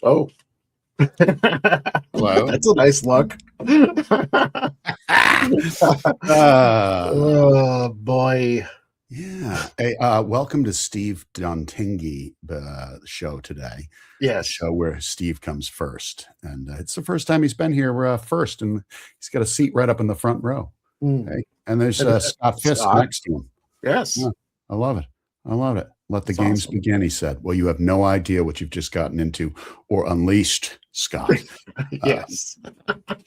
Oh. Hello. That's a nice look. Oh boy. Yeah. Hey, welcome to Steve Dontingi show today. Yes. The show where Steve comes first. And it's the first time he's been here first. And he's got a seat right up in the front row. Okay? And there's Scott Fisk next to him. Yes. Yeah, I love it. I love it. Let the games begin, he said. Well, you have no idea what you've just gotten into or unleashed, Scott. Yes.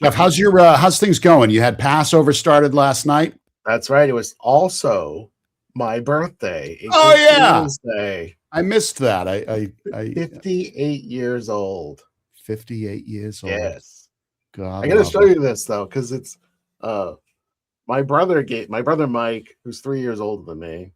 Jeff, how's things going? You had Passover started last night. That's right. It was also my birthday. Oh yeah. Wednesday. I missed that. I 58 years old. 58 years old. Yes. God. I gotta show you this though, because it's my brother Mike, who's 3 years older than me,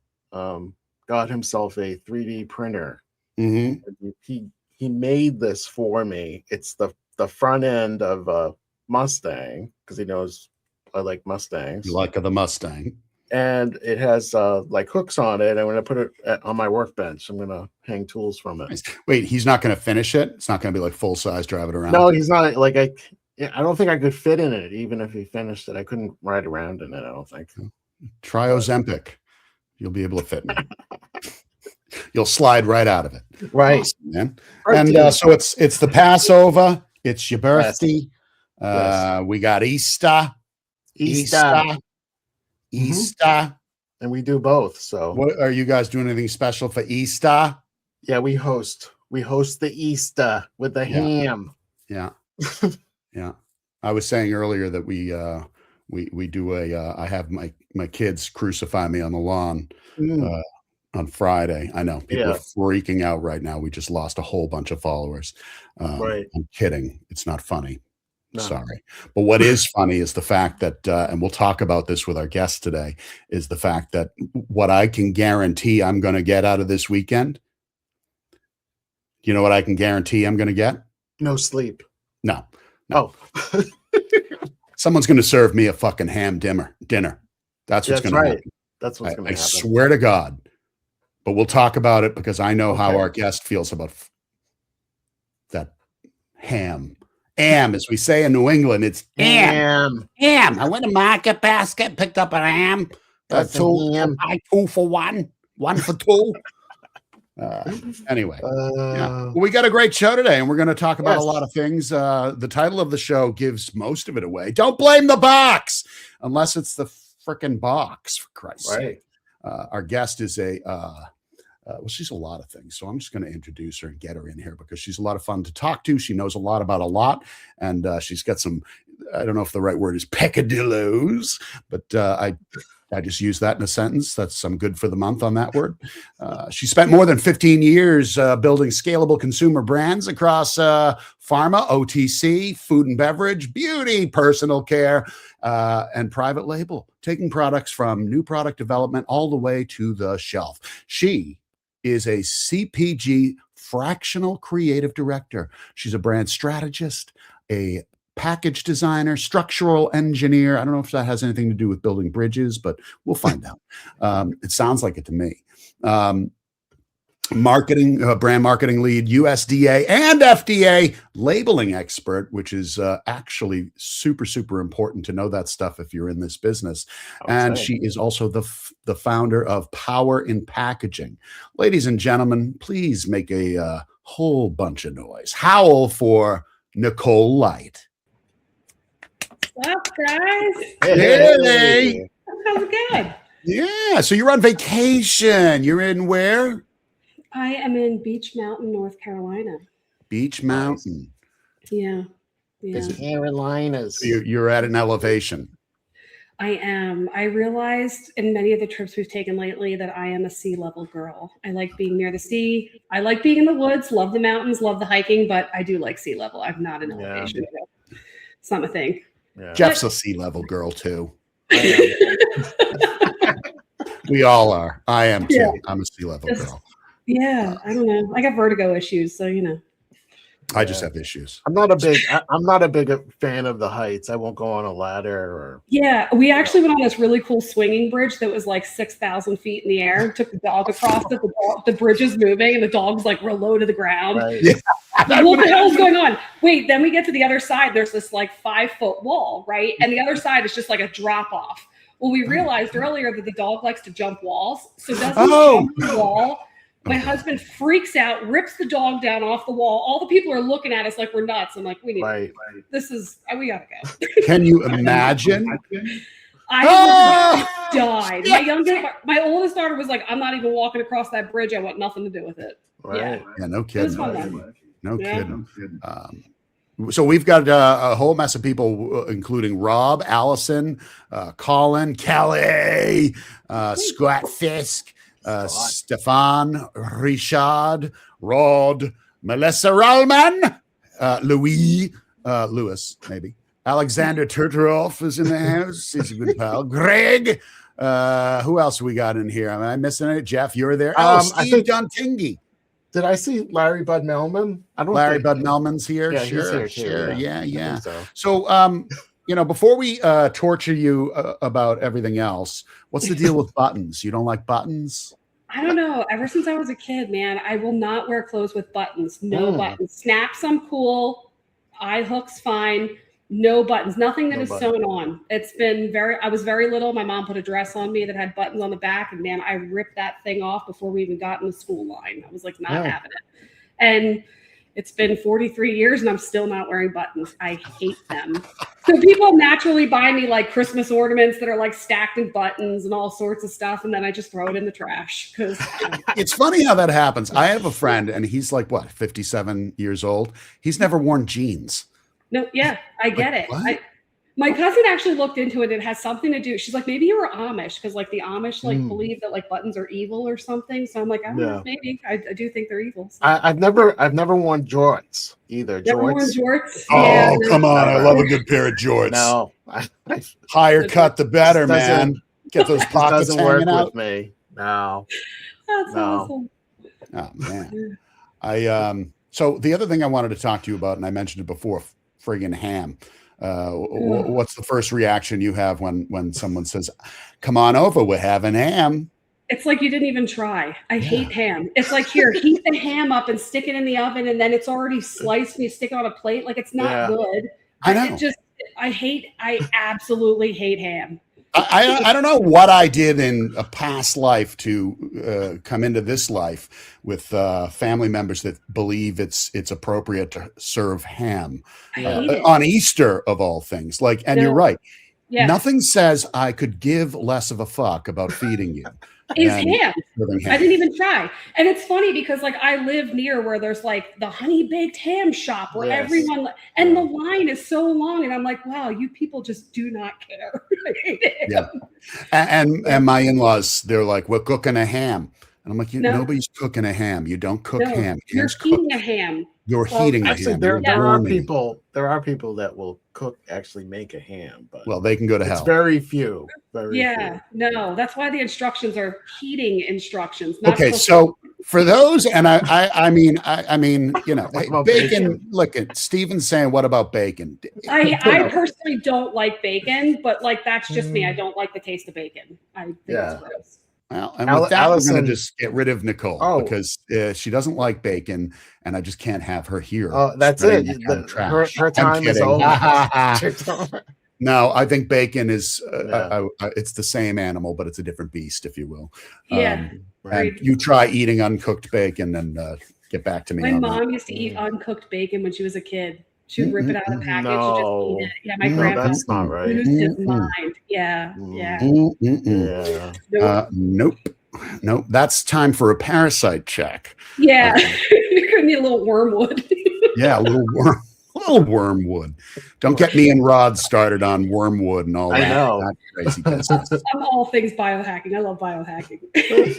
got himself a 3D printer. Mm-hmm. He made this for me. It's the front end of a Mustang, because he knows I like Mustangs. You like the Mustang. And it has like hooks on it. I'm going to put it on my workbench. I'm going to hang tools from it. Nice. Wait, he's not going to finish it? It's not going to be like full size, drive it around? No, he's not. Like I don't think I could fit in it. Even if he finished it, I couldn't ride around in it, I don't think. Try Ozempic. You'll be able to fit in it. You'll slide right out of it. Right. Awesome, man. And so it's the Passover. It's your birthday. Yes. We got Easter. Easter. And we do both. So what are you guys doing? Anything special for Easter? Yeah, we host the Easter with the ham. Yeah. Yeah. I was saying earlier that we do I have my kids crucify me on the lawn on Friday. I know people are freaking out right now. We just lost a whole bunch of followers. Right. I'm kidding. It's not funny. No. Sorry. But what is funny is the fact that, and we'll talk about this with our guests today, is the fact that what I can guarantee I'm going to get out of this weekend. You know what I can guarantee I'm going to get? No sleep. No. Oh. Someone's going to serve me a fucking ham dinner. That's what's going to happen. That's what's going to happen. I swear to God. But we'll talk about it because I know how our guest feels about that ham. Ham, as we say in New England, it's ham. I went to Market Basket, picked up a ham. Two for one for two. Anyway, we got a great show today, and we're going to talk about a lot of things. The title of the show gives most of it away. Don't blame the box, unless it's the frickin' box, for Christ's sake. Our guest is well, she's a lot of things, so I'm just going to introduce her and get her in here because she's a lot of fun to talk to. She knows a lot about a lot, and she's got some, I don't know if the right word is peccadillos, but I just use that in a sentence. I'm good for the month on that word. She spent more than 15 years building scalable consumer brands across pharma, OTC, food and beverage, beauty, personal care, and private label, taking products from new product development all the way to the shelf. She is a CPG fractional creative director. She's a brand strategist, a package designer, structural engineer. I don't know if that has anything to do with building bridges, but we'll find out. It sounds like it to me. Brand marketing lead, USDA and FDA labeling expert, which is actually super, super important to know that stuff if you're in this business. And she is also the founder of Power in Packaging. Ladies and gentlemen, please make a whole bunch of noise. Howl for Nicole Light. What's up, guys? Hey. How's it going? Yeah. So you're on vacation. You're in where? I am in Beach Mountain, North Carolina. Beach Mountain. Yeah. The Carolinas. You're at an elevation. I am. I realized in many of the trips we've taken lately that I am a sea level girl. I like being near the sea. I like being in the woods, love the mountains, love the hiking, but I do like sea level. I'm not an elevation. It's not my thing. Yeah. Jeff's a sea level girl too. We all are. I am too. I'm a sea level girl. Yeah, I don't know. I got vertigo issues, so I just have issues. I'm not a big fan of the heights. I won't go on a ladder or. Yeah, we actually went on this really cool swinging bridge that was like 6,000 feet in the air. Took the dog across it. The bridge is moving, and the dog's like real low to the ground. Right. Yeah. What the hell is going on? Wait, then we get to the other side. There's this like 5-foot wall, right? And the other side is just like a drop off. Well, we realized earlier that the dog likes to jump walls, so doesn't jump the wall. My husband freaks out, rips the dog down off the wall. All the people are looking at us like we're nuts. I'm like, we need we gotta go. Can you imagine? I died. My oldest daughter was like, I'm not even walking across that bridge. I want nothing to do with it. Right. Yeah, no It was kidding. fun. No kidding. So we've got a whole mess of people, including Rob, Allison, Colin, Kelly, Scott Fisk, Stefan, Richard, Rod, Melissa Rallman, Lewis, maybe. Alexander Turturov is in the house. He's a good pal. Greg. Who else we got in here? Am I missing it? Jeff, you're there. Steve John Tingy. Did I see Larry Bud Melman? Larry Bud Melman's here. Yeah, sure, he's here too, Yeah. So, before we torture you about everything else, what's the deal with buttons? You don't like buttons? I don't know. Ever since I was a kid, man, I will not wear clothes with buttons. No buttons. Snaps, I'm cool. Eye hooks, fine. No buttons. Nothing that is sewn on. I was very little. My mom put a dress on me that had buttons on the back, and man, I ripped that thing off before we even got in the school line. I was like, not having it. And it's been 43 years, and I'm still not wearing buttons. I hate them. So people naturally buy me like Christmas ornaments that are like stacked in buttons and all sorts of stuff, and then I just throw it in the trash. Because it's funny how that happens. I have a friend, and he's like, 57 years old. He's never worn jeans. No, yeah, I get it. My cousin actually looked into it. It has something to do. She's like, maybe you were Amish, because like the Amish believe that like buttons are evil or something. So I'm like, I don't know, maybe. I do think they're evil. So. I've never worn jorts either. Never worn jorts? Oh, come on! I love a good pair of jorts. No, higher cut the better, man. Get those pockets doesn't work hanging out with me. No, that's awesome. Oh man, So the other thing I wanted to talk to you about, and I mentioned it before, friggin' ham. What's the first reaction you have when someone says, "Come on over, we're having ham"? It's like you didn't even try. I hate ham. It's like, here, heat the ham up and stick it in the oven, and then it's already sliced and you stick it on a plate. Like, it's not good. I know. I absolutely hate ham. I don't know what I did in a past life to come into this life with family members that believe it's appropriate to serve ham on Easter of all things. You're right. Yeah. Nothing says I could give less of a fuck about feeding you. Is ham. I didn't even try. And it's funny because like I live near where there's like the honey baked ham shop where everyone, and the line is so long, and I'm like, wow, you people just do not care. Yeah. And my in-laws, they're like, we're cooking a ham. And I'm like, nobody's cooking a ham. You don't cook ham. You're heating a ham. You're heating a ham. There are people that will actually make a ham, but they can go to hell. It's very few. No, that's why the instructions are heating instructions. Okay, so for those, and I mean, bacon. Look at Steven's saying, what about bacon? I personally don't like bacon, but like that's just me. I don't like the taste of bacon. I think it's gross. Well, and with that, Allison, we're going to just get rid of Nicole because she doesn't like bacon, and I just can't have her here. Oh, that's it. Her time is over. No, I think bacon is it's the same animal, but it's a different beast, if you will. Yeah. And you try eating uncooked bacon and get back to me. My mom used to eat uncooked bacon when she was a kid. She would rip it out of the package and just eat it. Yeah, my grandpa. That's not right. Lose his mind. Yeah. Nope. That's time for a parasite check. Yeah. You're gonna need a little wormwood. Yeah, a little wormwood. Don't get me and Rod started on wormwood and all that. I know. That crazy business. I'm all things biohacking. I love biohacking.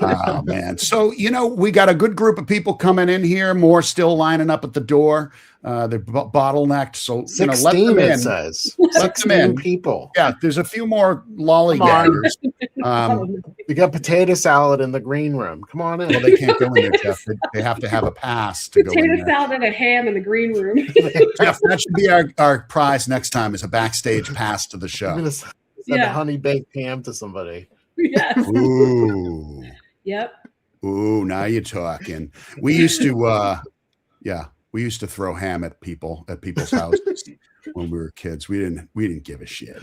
Oh man. So we got a good group of people coming in here, more still lining up at the door. They're bottlenecked. So, 16, let them it in. says. Let them in. 16 people. Yeah, there's a few more lollygaggers. We got potato salad in the green room. Come on in. Well, they can't go in there, Jeff. They have to have a pass to go in Potato there. salad and a ham in the green room. Jeff, that should be our prize next time, is a backstage pass to the I'm show. gonna send a honey baked ham to somebody. Yes. Ooh. Yep. Ooh, now you're talking. We used to we used to throw ham at people's houses when we were kids. We didn't give a shit.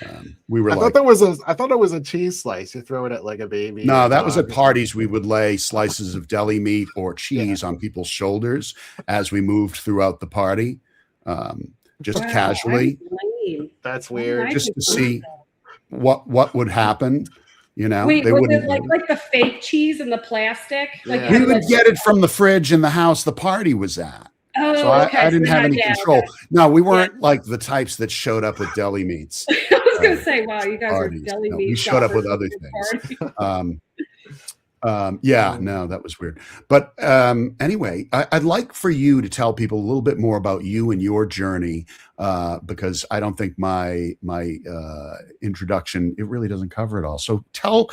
I thought it was a cheese slice. You throw it at like a baby. No, that was at parties. We would lay slices of deli meat or cheese on people's shoulders as we moved throughout the party, just casually. That's weird. Just to see what would happen. Wait, was it like the fake cheese in the plastic? Like we would get it from the fridge in the house the party was at. Oh, so I didn't have any control. Okay. No, we weren't like the types that showed up with deli meats. I was going to say, wow, you guys parties. are deli meat. We showed up with other things. No, that was weird. But anyway, I'd like for you to tell people a little bit more about you and your journey, because I don't think my introduction, it really doesn't cover it all. So tell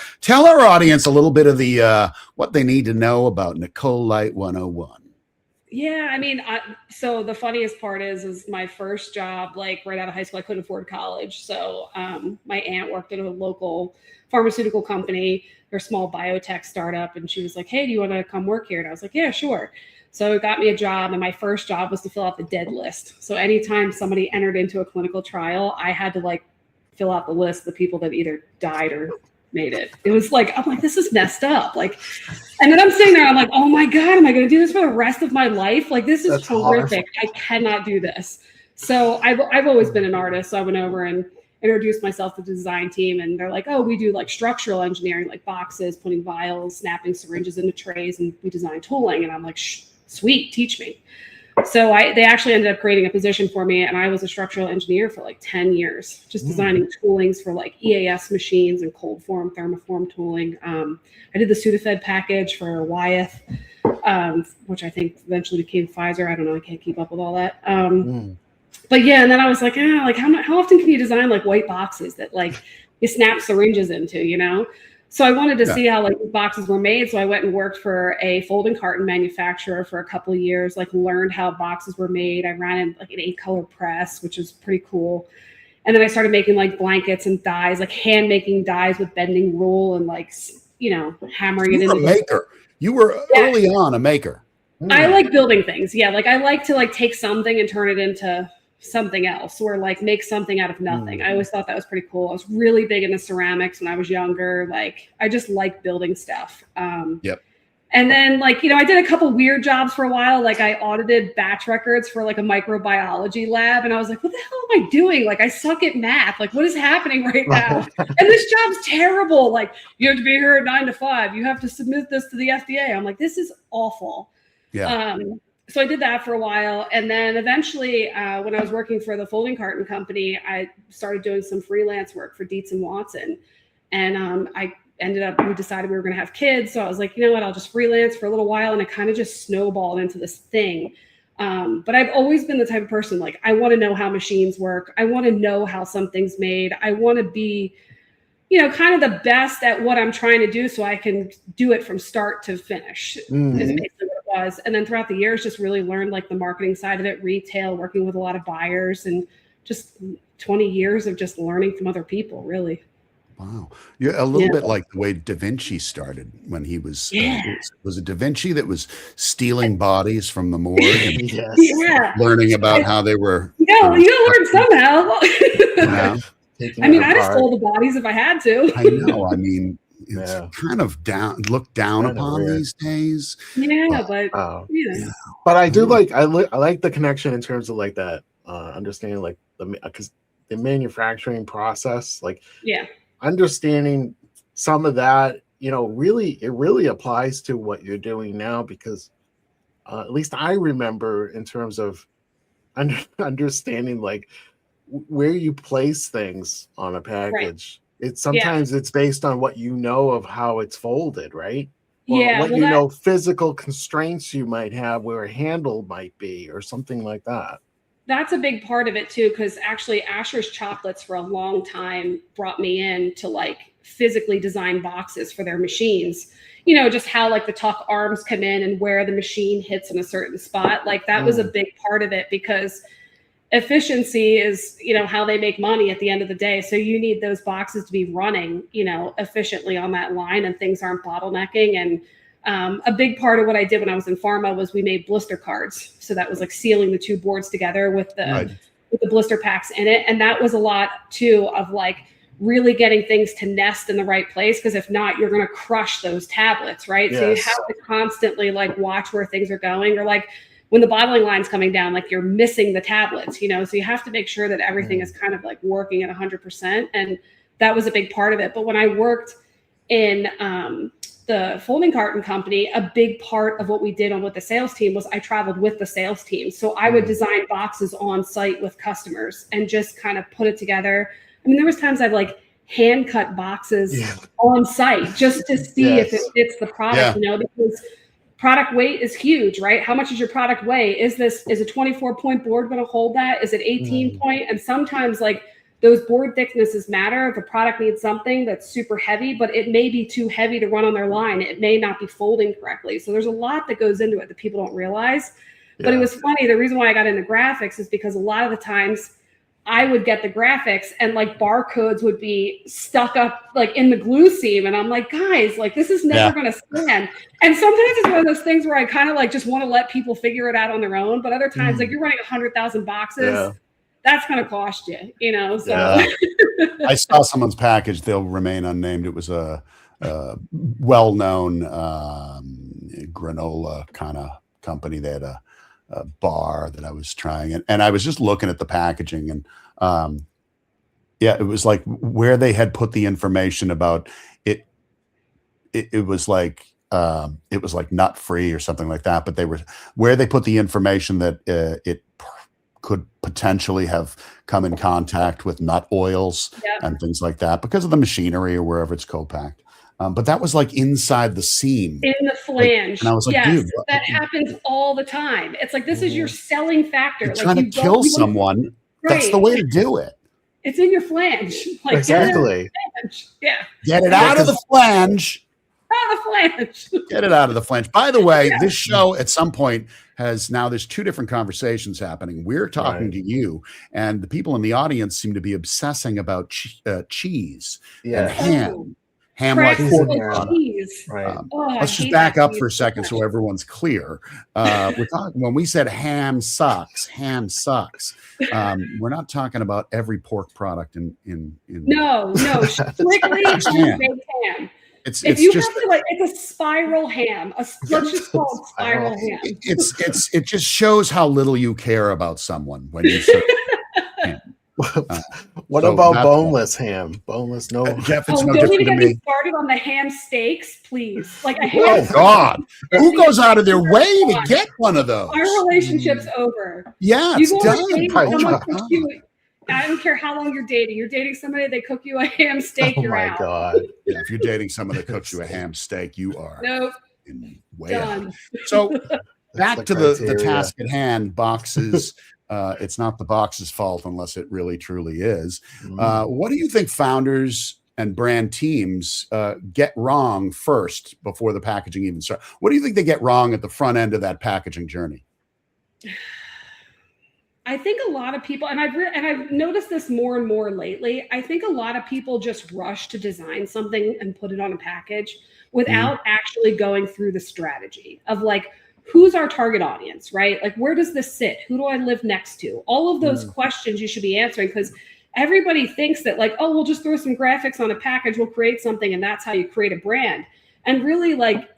our audience a little bit of the what they need to know about Nicole Light 101. Yeah, I mean, so the funniest part is my first job, like right out of high school, I couldn't afford college. So my aunt worked at a local pharmaceutical company, their small biotech startup. And she was like, hey, do you want to come work here? And I was like, yeah, sure. So it got me a job. And my first job was to fill out the dead list. So anytime somebody entered into a clinical trial, I had to like fill out the list of the people that either died or made it. It was like, I'm like, this is messed up. Like, and then I'm sitting there, I'm like, oh my God, am I going to do this for the rest of my life? Like, this is horrific. I cannot do this. So I've always been an artist. So I went over and introduced myself to the design team, and they're like, oh, we do like structural engineering, like boxes, putting vials, snapping syringes into trays, and we design tooling. And I'm like, sweet, teach me. So they actually ended up creating a position for me, and I was a structural engineer for like 10 years, just designing toolings for like EAS machines and cold form, thermoform tooling. I did the Sudafed package for Wyeth, which I think eventually became Pfizer. I don't know, I can't keep up with all that. But yeah, and then I was like, like how often can you design like white boxes that like you snap syringes into, So I wanted to see how like boxes were made. So I went and worked for a folding carton manufacturer for a couple of years, like learned how boxes were made. I ran in like an 8-color press, which was pretty cool. And then I started making like blankets and dies, like hand making dies with bending rule and like, hammering it into a maker. You were early on a maker. I like building things. Yeah. Like I like to like take something and turn it into something else, or like make something out of nothing. I always thought that was pretty cool. I was really big into ceramics when I was younger. Like I just like building stuff. And then like, I did a couple weird jobs for a while. Like I audited batch records for like a microbiology lab. And I was like, what the hell am I doing? Like I suck at math. Like what is happening right now? And this job's terrible. Like you have to be here at 9 to 5. You have to submit this to the FDA. I'm like, this is awful. Yeah. So I did that for a while. And then eventually when I was working for the folding carton company, I started doing some freelance work for Dietz and Watson. And we decided we were going to have kids. So I was like, you know what, I'll just freelance for a little while. And it kind of just snowballed into this thing. But I've always been the type of person, like, I want to know how machines work. I want to know how something's made. I want to be, kind of the best at what I'm trying to do so I can do it from start to finish. Is basically what it was. And then throughout the years, just really learned like the marketing side of it, retail, working with a lot of buyers, and just 20 years of just learning from other people, really. Wow. You're a little bit like the way Da Vinci started when he was, was it Da Vinci that was stealing bodies from the morgue and learning about how they were. You learn somehow. I mean, I'd have stole the bodies if I had to. I know. I mean, it's kind of looked down upon these days. Yeah, but But I do like I like the connection in terms of like that understanding like because the manufacturing process, like understanding some of that, it really applies to what you're doing now, because at least I remember in terms of understanding like where you place things on a package. It's sometimes it's based on what you know of how it's folded, right? what physical constraints you might have where a handle might be or something like that. That's a big part of it too, because actually Asher's Chocolates for a long time brought me in to like physically design boxes for their machines. Just how like the tuck arms come in and where the machine hits in a certain spot. Like that was a big part of it, because efficiency is, how they make money at the end of the day. So you need those boxes to be running, efficiently on that line, and things aren't bottlenecking. And a big part of what I did when I was in pharma was we made blister cards. So that was like sealing the two boards together with the blister packs in it. And that was a lot too of like really getting things to nest in the right place. Because if not, you're going to crush those tablets, right? Yes. So you have to constantly like watch where things are going, or like when the bottling line's coming down, like you're missing the tablets, so you have to make sure that everything is kind of like working at 100%. And that was a big part of it. But when I worked in the folding carton company, a big part of what we did with the sales team was I traveled with the sales team. So I would design boxes on site with customers and just kind of put it together. I mean, there was times I'd like hand cut boxes on site just to see if it fits the product, because product weight is huge, right? How much is your product weigh? Is a 24-point board going to hold that? Is it 18-point? And sometimes like those board thicknesses matter. If a product needs something that's super heavy, but it may be too heavy to run on their line, it may not be folding correctly. So there's a lot that goes into it that people don't realize. But it was funny. The reason why I got into graphics is because a lot of the times I would get the graphics and like barcodes would be stuck up like in the glue seam. And I'm like, guys, like this is never going to stand. And sometimes it's one of those things where I kind of like just want to let people figure it out on their own. But other times, like you're running 100,000 boxes. Yeah. That's going to cost you, So I saw someone's package. They'll remain unnamed. It was a well-known granola kind of company. They had a bar that I was trying, and I was just looking at the packaging, and it was like where they had put the information about it. It was like nut free or something like that. But where they put the information that it could potentially have come in contact with nut oils and things like that because of the machinery or wherever it's co-packed. But that was like inside the seam. In the flange. And I was like, dude. That happens all the time. It's like, this is your selling factor. You're trying to kill someone. Right. That's the way to do it. It's in your flange. Like, exactly. Get it out of the flange. Out of the flange. Get it out of the flange. By the way, this show at some point there's two different conversations happening. We're talking to you, and the people in the audience seem to be obsessing about cheese and ham. Ham like cheese. Right. Let's just back up for a second so everyone's clear. We're talking when we said ham sucks. We're not talking about every pork product in No, strictly ham. It's a spiral ham. Let's just call it spiral ham. It just shows how little you care about someone when you say ham. What about boneless ham? Boneless, no. Jeff, it's no don't different even to get me. me started on the ham steaks, please. Like a ham. Oh God, who goes out of their way to get one of those? Our relationship's over. Yeah, it's done. I don't care how long you're dating. You're dating somebody, they cook you a ham steak, you're out. Oh my God. Yeah, if you're dating someone that cooks you a ham steak, you are way done. out. So back to the task at hand, boxes. It's not the box's fault unless it really truly is. What do you think founders and brand teams get wrong first before the packaging even starts? What do you think they get wrong at the front end of that packaging journey? I think a lot of people, and I've noticed this more and more lately, I think a lot of people just rush to design something and put it on a package without actually going through the strategy of like, who's our target audience, right? Like, where does this sit? Who do I live next to? All of those questions you should be answering, because everybody thinks that like, oh, we'll just throw some graphics on a package, we'll create something, and that's how you create a brand. And really, like,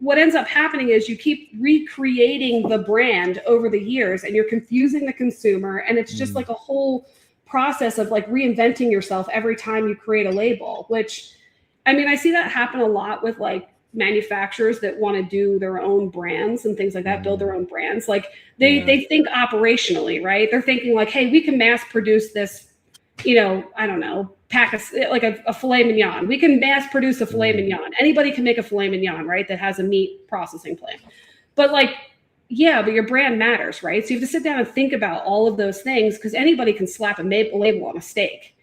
what ends up happening is you keep recreating the brand over the years, and you're confusing the consumer. And it's just like a whole process of like reinventing yourself every time you create a label, which, I mean, I see that happen a lot with like manufacturers that want to do their own brands and things like that, build their own brands. Like they think operationally, right? They're thinking like, hey, we can mass produce this, I don't know, pack a filet mignon. We can mass produce a filet mignon. Anybody can make a filet mignon, right? That has a meat processing plant. But like, yeah, but your brand matters, right? So you have to sit down and think about all of those things because anybody can slap a label on a steak.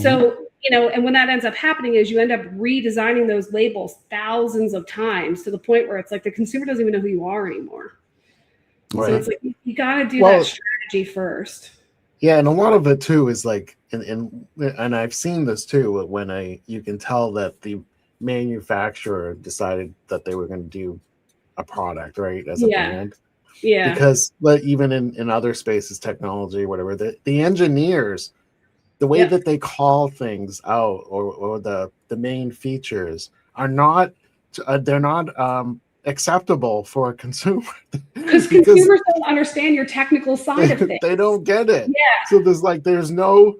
So, and when that ends up happening is you end up redesigning those labels thousands of times to the point where it's like the consumer doesn't even know who you are anymore. Right. So it's like you got to do that strategy first. Yeah, and a lot of it too is like, and I've seen this too when you can tell that the manufacturer decided that they were going to do a product, right, as a brand. Yeah. Because even in other spaces, technology, whatever, the engineers, the way that they call things out or the main features are not, they're not acceptable for a consumer. Because consumers don't understand your technical side of things. They don't get it. Yeah. So there's no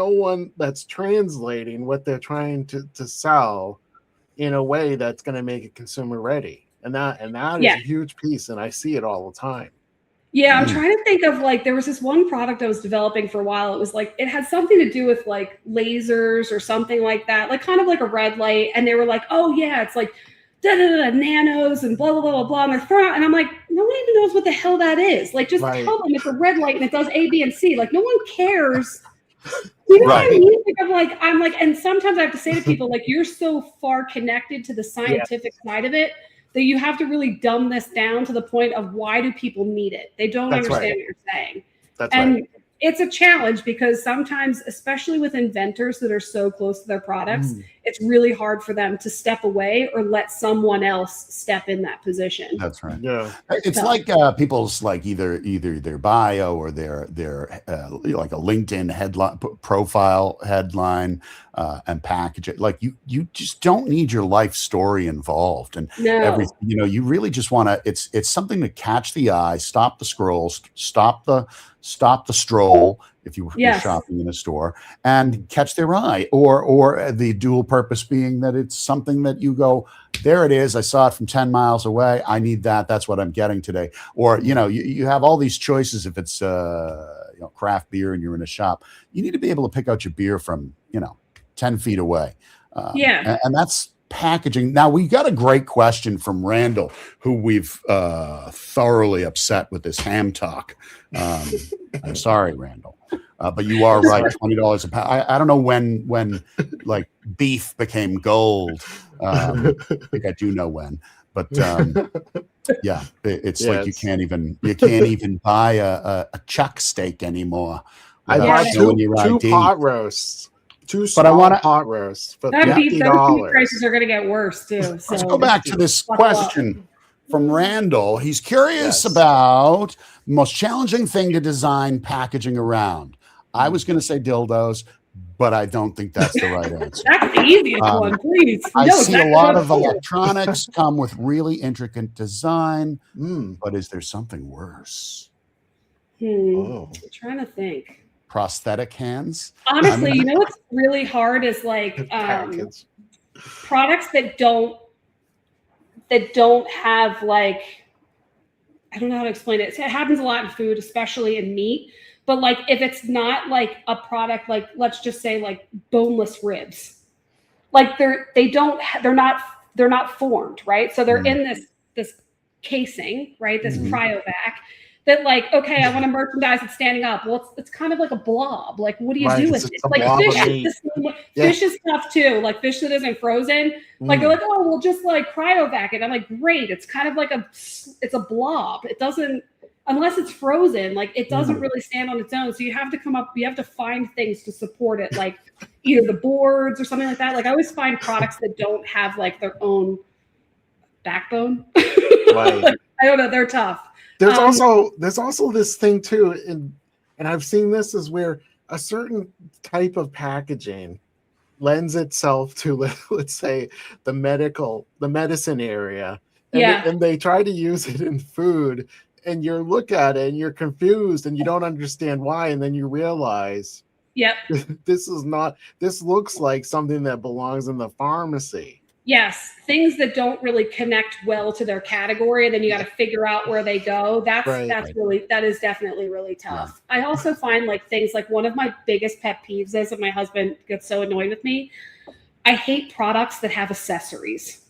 one that's translating what they're trying to sell in a way that's going to make it consumer ready. And that is a huge piece, and I see it all the time. Yeah, I'm trying to think of like, there was this one product I was developing for a while. It was like, it had something to do with like lasers or something like that, like kind of like a red light. And they were like, oh yeah, it's like nanos and blah, blah, blah, blah, blah. And I'm like, no one even knows what the hell that is. Like, just tell them it's a red light and it does A, B, and C. Like, no one cares. You know what I mean? I'm like, and sometimes I have to say to people, like, you're so far connected to the scientific side of it that you have to really dumb this down to the point of why do people need it? They don't understand what you're saying. It's a challenge because sometimes, especially with inventors that are so close to their products, it's really hard for them to step away or let someone else step in that position. That's right. Yeah, it's like people's like either their bio or their like a LinkedIn headline, profile headline, and package it. Like you just don't need your life story involved and everything. You really just want to. It's something to catch the eye, stop the scrolls, stop the stroll if you're shopping in a store, and catch their eye, or the dual purpose being that it's something that you go, there it is, I saw it from 10 miles away, I need that's what I'm getting today. Or you have all these choices. If it's craft beer and you're in a shop, you need to be able to pick out your beer from 10 feet away. And that's packaging. Now, we got a great question from Randall, who we've thoroughly upset with this ham talk. I'm sorry, Randall, but you are right. $20 a pound. I don't know when like beef became gold. I think I do know when, but it's like you can't even buy a chuck steak anymore. I bought two pot roasts. Pot roast for $50. Beef prices are going to get worse too. So let's go back to this question from Randall. He's curious about the most challenging thing to design packaging around. I was going to say dildos, but I don't think that's the right answer. That's the easiest one, please. I see a lot of electronics come with really intricate design, but is there something worse? I'm trying to think. Prosthetic hands. Honestly, what's really hard is like products that don't have like, I don't know how to explain it. It happens a lot in food, especially in meat. But like if it's not like a product, like let's just say like boneless ribs, like they're not formed, right? So they're in this casing, right? This cryovac. That like, okay, I want to merchandise it standing up. Well, it's kind of like a blob. Like, what do you do with it? Like fish is tough too. Like fish that isn't frozen. Like they're like, oh, we'll just like cryovac it. I'm like, great. It's kind of like it's a blob. It doesn't, unless it's frozen, like it doesn't really stand on its own. So you have to find things to support it, like either the boards or something like that. Like I always find products that don't have like their own backbone. Like, I don't know. They're tough. There's also this thing too, and I've seen this is where a certain type of packaging lends itself to, let's say, the medicine area, and they try to use it in food, and you look at it and you're confused and you don't understand why, and then you realize, this looks like something that belongs in the pharmacy. Yes, things that don't really connect well to their category, and then you got to figure out where they go. That is definitely really tough. I also find like things like one of my biggest pet peeves is, and my husband gets so annoyed with me, I hate products that have accessories.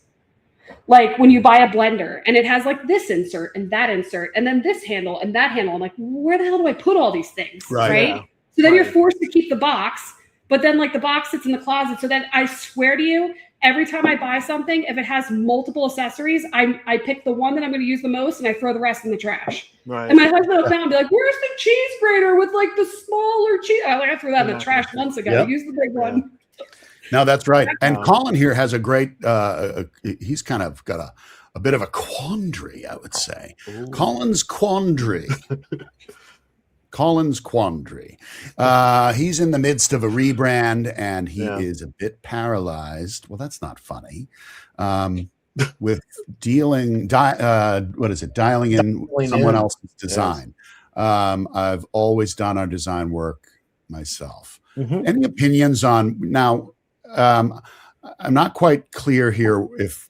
Like when you buy a blender and it has like this insert and then this handle and that handle. I'm like, where the hell do I put all these things? Right. Yeah. So then you're forced to keep the box, but then like the box sits in the closet. So then I swear to you, every time I buy something, if it has multiple accessories, I pick the one that I'm going to use the most and I throw the rest in the trash. Right. And my husband will come and be like, where's the cheese grater with like the smaller cheese? I threw that in the trash months ago. Yep. Use the big one. No, that's right. And Colin here has a great, he's kind of got a bit of a quandary, I would say. Ooh. Colin's quandary. He's in the midst of a rebrand and he is a bit paralyzed. Well, that's not funny. With dialing in someone else's design. Yes. I've always done our design work myself. Mm-hmm. Any opinions on now? I'm not quite clear here if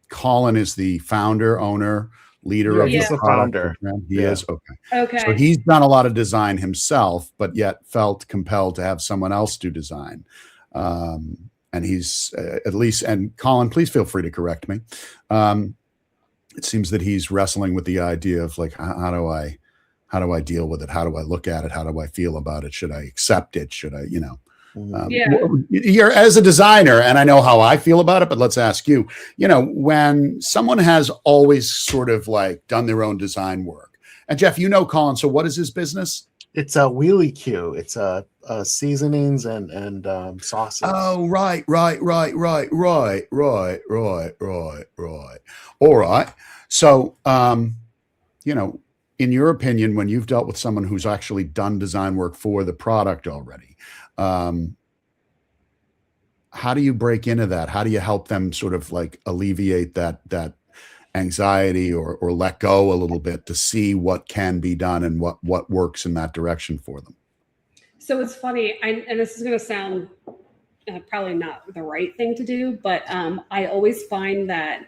Colin is the founder, owner, leader of the founder. He is. Okay. So he's done a lot of design himself, but yet felt compelled to have someone else do design. And he's at least, and Colin, please feel free to correct me. It seems that he's wrestling with the idea of like, how do I deal with it? How do I look at it? How do I feel about it? Should I accept it? Should I, you're as a designer, and I know how I feel about it, but let's ask you, when someone has always sort of like done their own design work, and Jeff, Colin, so what is his business? It's a Wheelie Q. It's seasonings and sauces. Oh, right. All right. So, in your opinion, when you've dealt with someone who's actually done design work for the product already, how do you break into that? How do you help them sort of like alleviate that anxiety or let go a little bit to see what can be done and what works in that direction for them? So it's funny, and this is going to sound probably not the right thing to do, but I always find that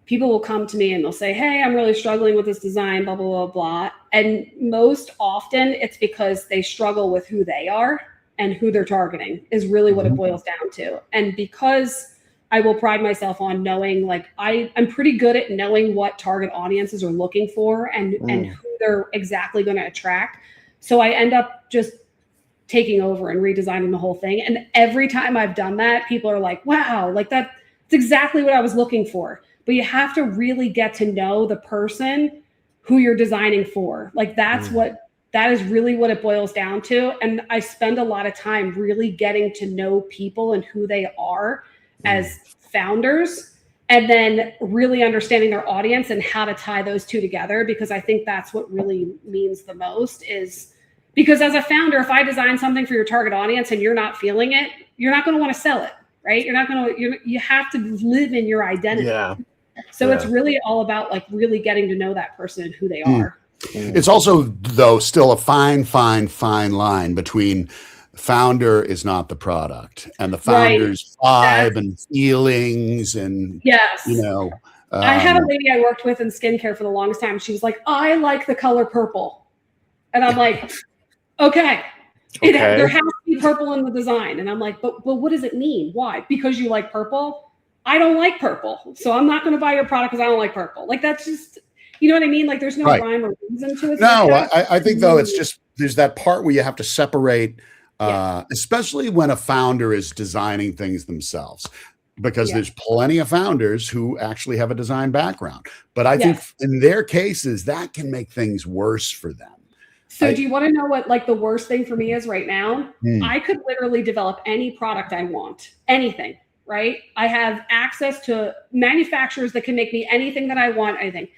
people will come to me and they'll say, hey, I'm really struggling with this design, blah, blah, blah, blah. And most often it's because they struggle with who they are and who they're targeting is really what it boils down to. And because I will pride myself on knowing, like I'm pretty good at knowing what target audiences are looking for and who they're exactly going to attract. So I end up just taking over and redesigning the whole thing. And every time I've done that, people are like, wow, like that's exactly what I was looking for. But you have to really get to know the person who you're designing for. Like that is really what it boils down to. And I spend a lot of time really getting to know people and who they are as founders, and then really understanding their audience and how to tie those two together. Because I think that's what really means the most is because as a founder, if I design something for your target audience and you're not feeling it, you're not going to want to sell it, right? You have to live in your identity. Yeah. So it's really all about like really getting to know that person and who they are. It's also, though, still a fine line between founder is not the product and the founder's vibe and feelings and, I had a lady I worked with in skincare for the longest time. She was like, I like the color purple. And I'm like, okay. There has to be purple in the design. And I'm like, but what does it mean? Why? Because you like purple? I don't like purple. So I'm not going to buy your product because I don't like purple. Like that's just... You know what I mean? Like there's no rhyme or reason to it. No, I think though it's just there's that part where you have to separate, especially when a founder is designing things themselves, because there's plenty of founders who actually have a design background. But I think in their cases that can make things worse for them. So do you want to know what like the worst thing for me is right now? I could literally develop any product I want, anything, right? I have access to manufacturers that can make me anything that I want, anything.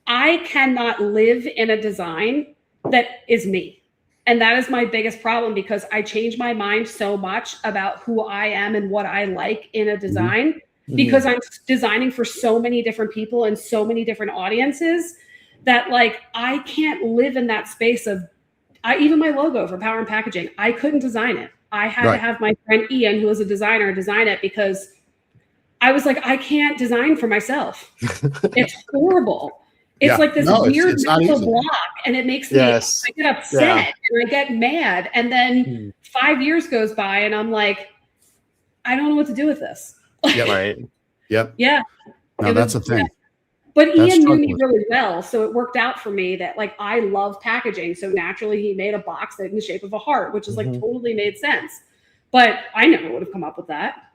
I cannot live in a design that is me. And that is my biggest problem because I change my mind so much about who I am and what I like in a design because I'm designing for so many different people and so many different audiences that like, I can't live in that space of, even my logo for Power and Packaging, I couldn't design it. I had to have my friend Ian, who was a designer, design it because I was like, I can't design for myself. It's horrible. It's like this weird mental block, and it makes me, I get upset and I get mad. And then 5 years goes by and I'm like, I don't know what to do with this. Yep. Right. Yep. Yeah. No, that's the thing. But Ian knew me really well, so it worked out for me that like I love packaging. So naturally he made a box that in the shape of a heart, which is like totally made sense. But I never would have come up with that.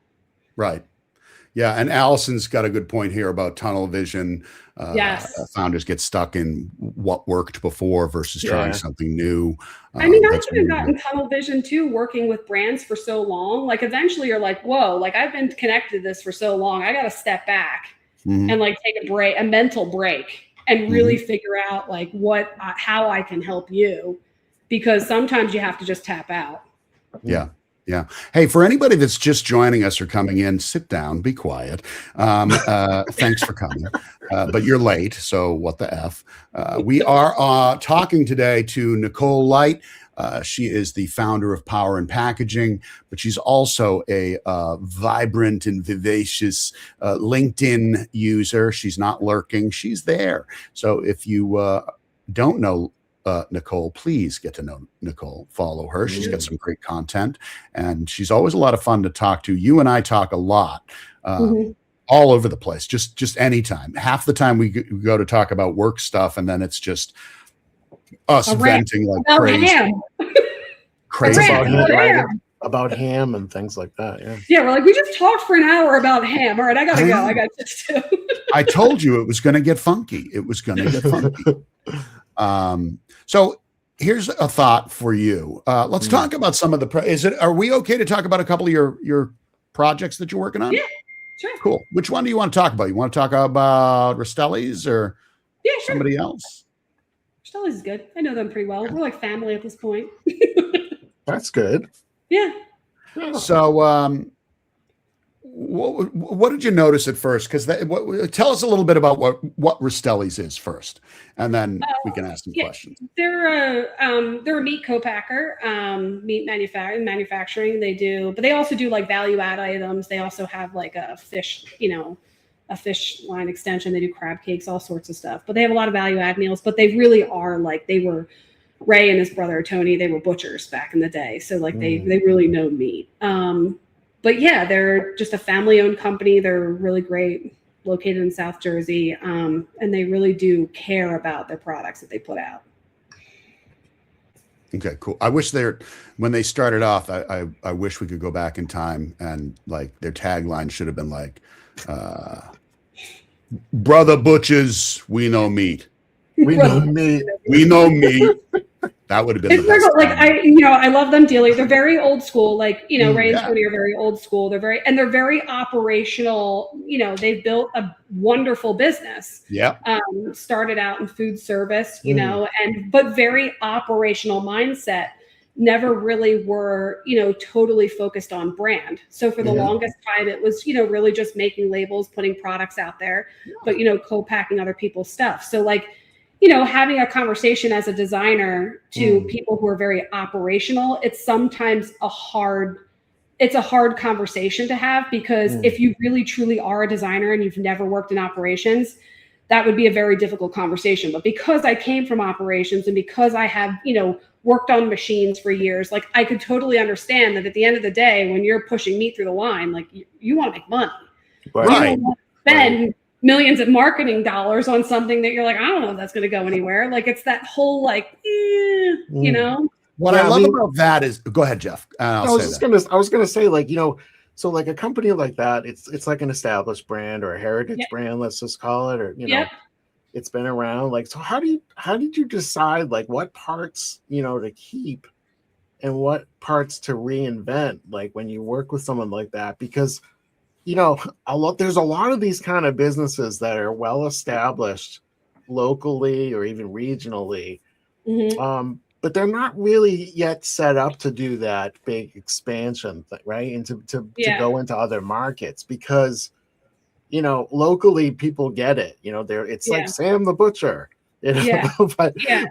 Right. Yeah, and Allison's got a good point here about tunnel vision. Founders get stuck in what worked before versus trying something new. I mean, I've even gotten tunnel vision too, working with brands for so long. Like eventually you're like, whoa, like I've been connected to this for so long. I got to step back and like take a mental break and really figure out like how I can help you, because sometimes you have to just tap out. Yeah. Yeah. Hey, for anybody that's just joining us or coming in, sit down, be quiet. Thanks for coming. But you're late, so what the F? We are talking today to Nicole Light. She is the founder of Power in Packaging, but she's also a vibrant and vivacious LinkedIn user. She's not lurking. She's there. So if you don't know Nicole, please get to know Nicole. Follow her. She's got some great content, and she's always a lot of fun to talk to. You and I talk a lot, all over the place, just anytime. Half the time we go to talk about work stuff, and then it's just us venting like crazy. About ham and things like that. Yeah, we're like, we just talked for an hour about ham. All right, I gotta go. I got this too. I told you it was going to get funky. It was going to get funky. So here's a thought for you. Let's talk about some of the, are we okay to talk about a couple of your projects that you're working on? Yeah, sure. Cool. Which one do you want to talk about? You want to talk about Rastelli's or somebody else? Rastelli's is good. I know them pretty well. We're like family at this point. That's good. Yeah. So, what did you notice at first? Because tell us a little bit about what Rastelli's is first, and then we can ask some questions. They're a meat co-packer, meat manufacturing. They do, but they also do like value add items. They also have like a fish, a fish line extension. They do crab cakes, all sorts of stuff. But they have a lot of value add meals. But they really are like Ray and his brother Tony. They were butchers back in the day, so like they really know meat. But yeah, they're just a family-owned company. They're really great, located in South Jersey, and they really do care about their products that they put out. Okay, cool. I wish when they started off, I wish we could go back in time and like their tagline should have been like, "Brother butchers, we know meat. We know meat. We know meat." That would have been the best. Like I love them dearly. They're very old school. Like, Ray and Tony are very old school. They're very operational. They've built a wonderful business. Yeah. Started out in food service, but very operational mindset. Never really were, totally focused on brand. So for the longest time, it was, really just making labels, putting products out there, but, co-packing other people's stuff. So like, having a conversation as a designer to people who are very operational, it's sometimes a hard conversation to have, because if you really truly are a designer and you've never worked in operations, that would be a very difficult conversation. But because I came from operations and because I have, worked on machines for years, like I could totally understand that at the end of the day, when you're pushing meat through the line, like you want to make money. Right. You don't want to spend millions of marketing dollars on something that you're like, I don't know if that's going to go anywhere. Like it's that whole like, What I love about that is, go ahead, Jeff. I was going to say like, so like a company like that, it's like an established brand or a heritage brand, let's just call it, or, it's been around. Like, so how did you decide like what parts, to keep and what parts to reinvent? Like when you work with someone like that, because there's a lot of these kind of businesses that are well established locally or even regionally, but they're not really yet set up to do that big expansion thing, right? And to go into other markets, because locally people get it. It's like Sam the Butcher,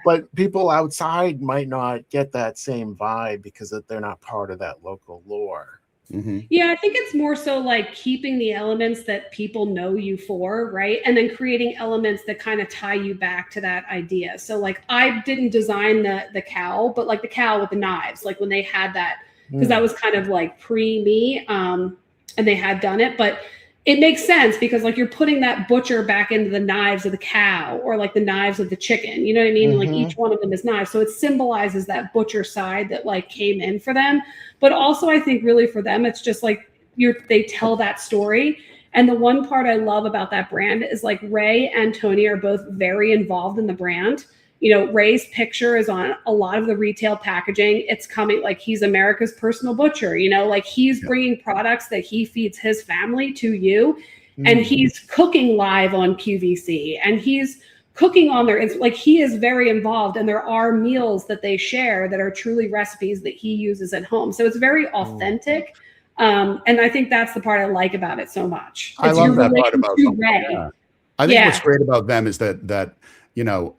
but people outside might not get that same vibe because they're not part of that local lore. Mm-hmm. Yeah, I think it's more so like keeping the elements that people know you for, right? And then creating elements that kind of tie you back to that idea. So like I didn't design the cowl, but like the cowl with the knives, like when they had that, because that was kind of like pre-me, and they had done it, but it makes sense because like you're putting that butcher back into the knives of the cow or like the knives of the chicken, you know what I mean? Mm-hmm. Like each one of them is knives. So it symbolizes that butcher side that like came in for them. But also I think really for them, it's just like they tell that story. And the one part I love about that brand is like Ray and Tony are both very involved in the brand. You know, Ray's picture is on a lot of the retail packaging. It's coming like he's America's personal butcher, you know, like he's bringing products that he feeds his family to you. And he's cooking live on QVC and he's cooking on there. It's like he is very involved and there are meals that they share that are truly recipes that he uses at home. So it's very authentic. And I think that's the part I like about it so much. I love that part about them. Yeah. I think what's great about them is that you know,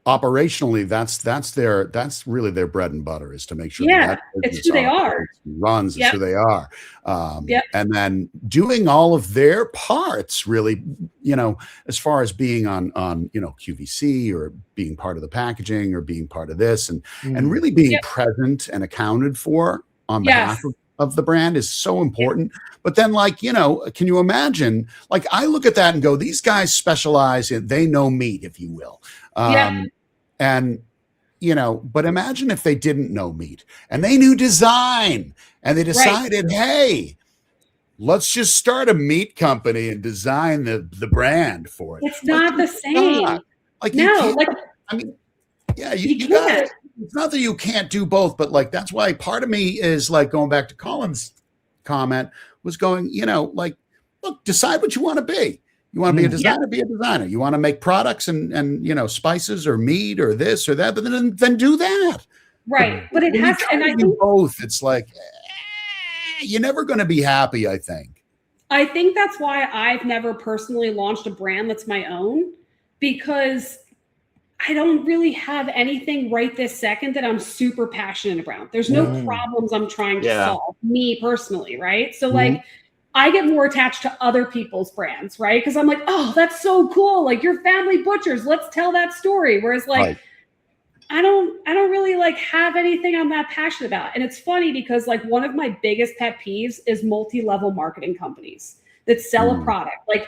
operationally, that's really their bread and butter is to make sure that it's who they are. Runs is who they are. And then doing all of their parts really, you know, as far as being on you know, QVC or being part of the packaging or being part of this and really being present and accounted for on behalf of the brand is so important. But then like, you know, can you imagine, like I look at that and go, these guys specialize in, they know meat, if you will. And, you know, but imagine if they didn't know meat and they knew design and they decided, hey, let's just start a meat company and design the brand for it. It's not the same. Like, no, like, I mean, yeah, you got it's not that you can't do both, but like, that's why part of me is like going back to Colin's comment was going, you know, like, look, decide what you want to be. You want to be a designer, be a designer. You want to make products and, you know, spices or meat or this or that, but then do that. Right. But it has to, and I think both. It's like, you're never going to be happy, I think. I think that's why I've never personally launched a brand that's my own, because I don't really have anything right this second that I'm super passionate about. There's no problems I'm trying to solve, me personally, right? So like I get more attached to other people's brands, right? Because I'm like, oh, that's so cool. Like your family butchers, let's tell that story. Whereas like I don't really like have anything I'm that passionate about. And it's funny because like one of my biggest pet peeves is multi-level marketing companies that sell a product. Like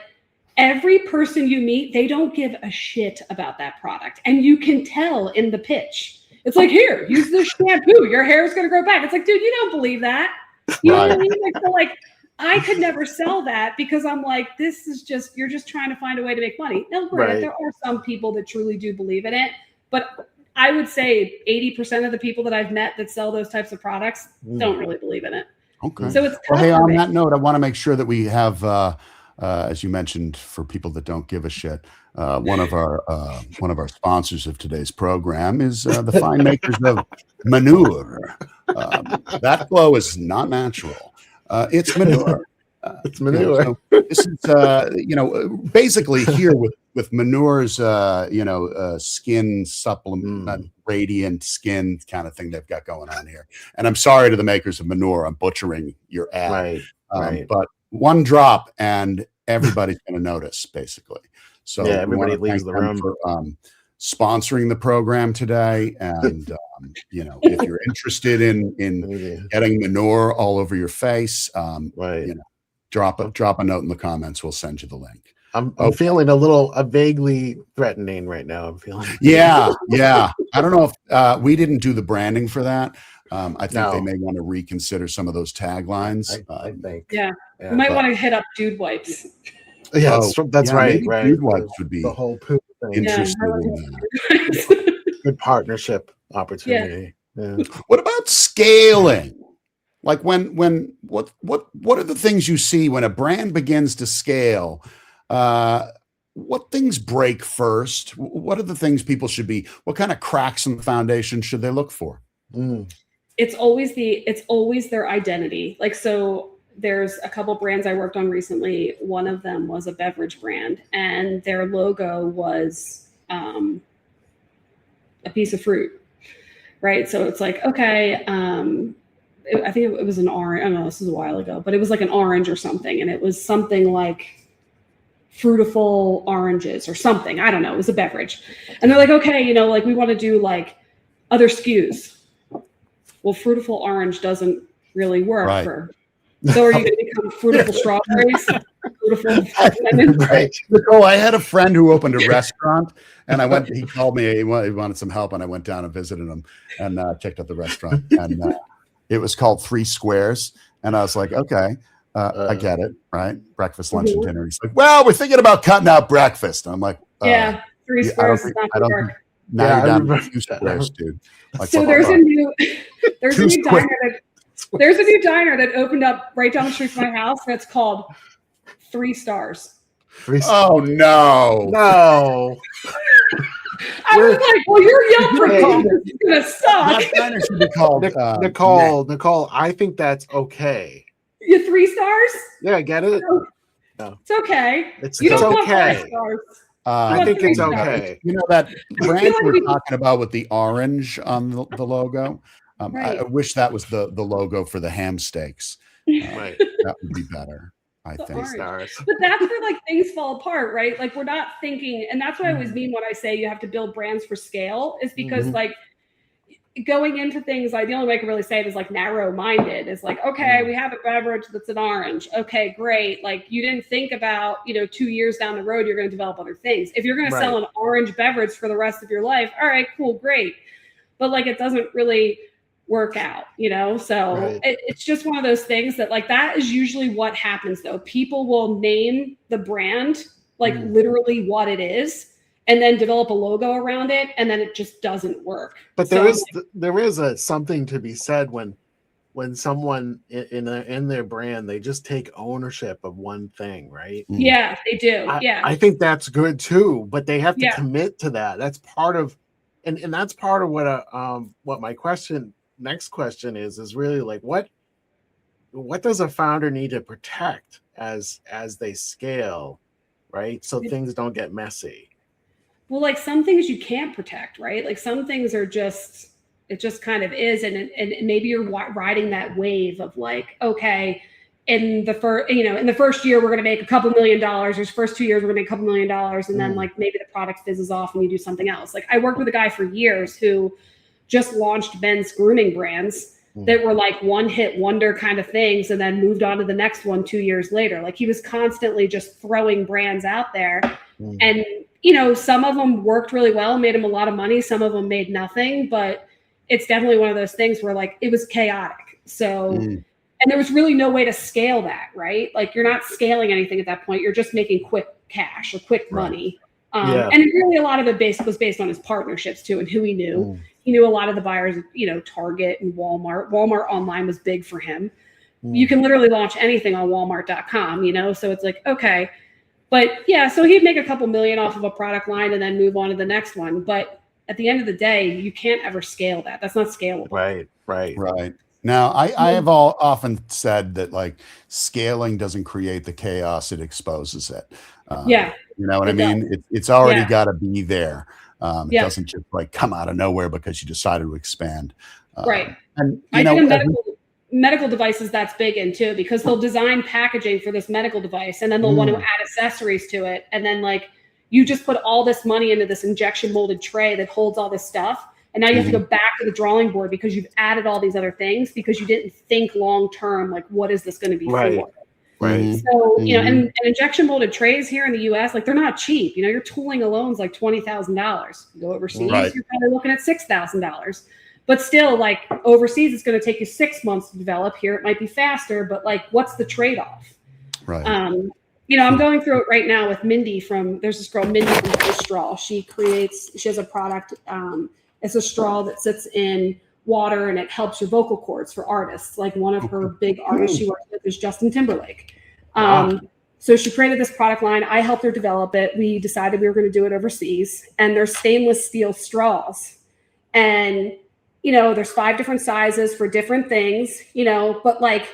every person you meet, they don't give a shit about that product. And you can tell in the pitch. It's like, here, use this shampoo. Your hair is going to grow back. It's like, dude, you don't believe that. You know what I mean? Like, so like, I could never sell that because I'm like, this is just, you're just trying to find a way to make money. Now, granted, there are some people that truly do believe in it. But I would say 80% of the people that I've met that sell those types of products don't really believe in it. Okay. So it's tough. Well, hey, on that note, I want to make sure that we have, as you mentioned, for people that don't give a shit, one of our sponsors of today's program is the fine makers of manure. That flow is not natural. It's manure. It's manure. So this is, you know, basically here with manures, you know, skin supplement, radiant skin kind of thing they've got going on here. And I'm sorry to the makers of manure, I'm butchering your ad. But one drop and everybody's going to notice, basically. So everybody leaves the room. For, sponsoring the program today, and you know, if you're interested in getting manure all over your face, you know, drop a note in the comments. We'll send you the link. I'm feeling a vaguely threatening right now. I'm feeling. Yeah. I don't know if we didn't do the branding for that. I think they may want to reconsider some of those taglines. I think. Yeah. We might want to hit up Dude Wipes. Yeah, that's right. Dude Wipes would be the whole poop thing. Interested in that. Good partnership opportunity. Yeah. What about scaling? Like what are the things you see when a brand begins to scale? What things break first? What are the things people should be? What kind of cracks in the foundation should they look for? It's always their identity. Like, so there's a couple brands I worked on recently. One of them was a beverage brand, and their logo was a piece of fruit, right? So it's like, okay, I think it was an orange. I don't know, this was a while ago, but it was like an orange or something. And it was something like fruitful oranges or something. I don't know. It was a beverage. And they're like, okay, you know, like we want to do like other SKUs. Well, fruitful orange doesn't really work for. So are you going to become fruitful strawberries? Fruitful lemon? Right. Nicole, I had a friend who opened a restaurant, and he called me, he wanted some help, and I went down and visited him and checked out the restaurant. And it was called 3 Squares. And I was like, okay, I get it, right? Breakfast, lunch, and dinner. He's like, well, we're thinking about cutting out breakfast. And I'm like, 3 Squares is not going to work. Now you're down to 2 Squares, dude. Like, so there's a new diner that opened up right down the street from my house that's called 3 Stars. Oh no. I was like, well, you're young for it's gonna suck. That diner should be called Nicole, I think that's okay. You 3 stars? Yeah, I get it. It's okay. It's okay. Want 5 stars. I think it's okay. You know that brand we're talking about with the orange on the logo? Right. I wish that was the logo for the ham steaks. Right. That would be better, I think. Stars. But that's where like things fall apart, right? Like we're not thinking, and that's what I always mean when I say you have to build brands for scale, is because like going into things, like the only way I can really say it is like narrow-minded. Is like, okay, we have a beverage that's an orange. Okay, great. Like you didn't think about, 2 years down the road, you're going to develop other things. If you're going to sell an orange beverage for the rest of your life, all right, cool, great. But like it doesn't really work out, so it's just one of those things that like that is usually what happens though. People will name the brand like literally what it is and then develop a logo around it, and then it just doesn't work. But there is something to be said when someone in their brand, they just take ownership of one thing, right? Yeah, they do. I think that's good too, but they have to commit to that. That's part of and that's part of what my next question is really like what does a founder need to protect as they scale, right? So things don't get messy. Well, like some things you can't protect, right? Like some things are just, it just kind of is. And maybe you're riding that wave of like, okay, in the first year, we're going to make a couple $1 million, or first 2 years, we're going to make a couple $1 million. And then like maybe the product fizzes off and you do something else. Like I worked with a guy for years who just launched men's grooming brands that were like one-hit wonder kind of things, and then moved on to the next one 2 years later. Like he was constantly just throwing brands out there. And, some of them worked really well, made him a lot of money. Some of them made nothing, but it's definitely one of those things where like it was chaotic. So, and there was really no way to scale that, right? Like you're not scaling anything at that point. You're just making quick cash or quick money. And really a lot of it was based on his partnerships too and who he knew. He knew a lot of the buyers, Target and Walmart. Walmart online was big for him. You can literally launch anything on Walmart.com, so it's like, okay. But yeah, so he'd make a couple million off of a product line and then move on to the next one. But at the end of the day, you can't ever scale that. That's not scalable. Right. Now, I have often said that like scaling doesn't create the chaos, it exposes it. You know what I mean? It's already got to be there. It doesn't just like come out of nowhere because you decided to expand. Right. And I think medical devices that's big in too, because they'll design packaging for this medical device and then they'll want to add accessories to it. And then like you just put all this money into this injection molded tray that holds all this stuff. And now you have to go back to the drawing board because you've added all these other things because you didn't think long term, like what is this going to be for? Right. So, and injection molded trays here in the US, like they're not cheap. Your tooling alone's like $20,000. You go overseas, you're probably looking at $6,000. But still, like overseas, it's going to take you 6 months to develop. Here, it might be faster, but like, what's the trade-off? Right. I'm going through it right now with Mindy there's this girl, Mindy from Blue Straw. She has a product. It's a straw that sits in water and it helps your vocal cords for artists. Like one of her big artists she works with is Justin Timberlake. So she created this product line. I helped her develop it. We decided we were going to do it overseas, and they're stainless steel straws. And there's 5 different sizes for different things, but like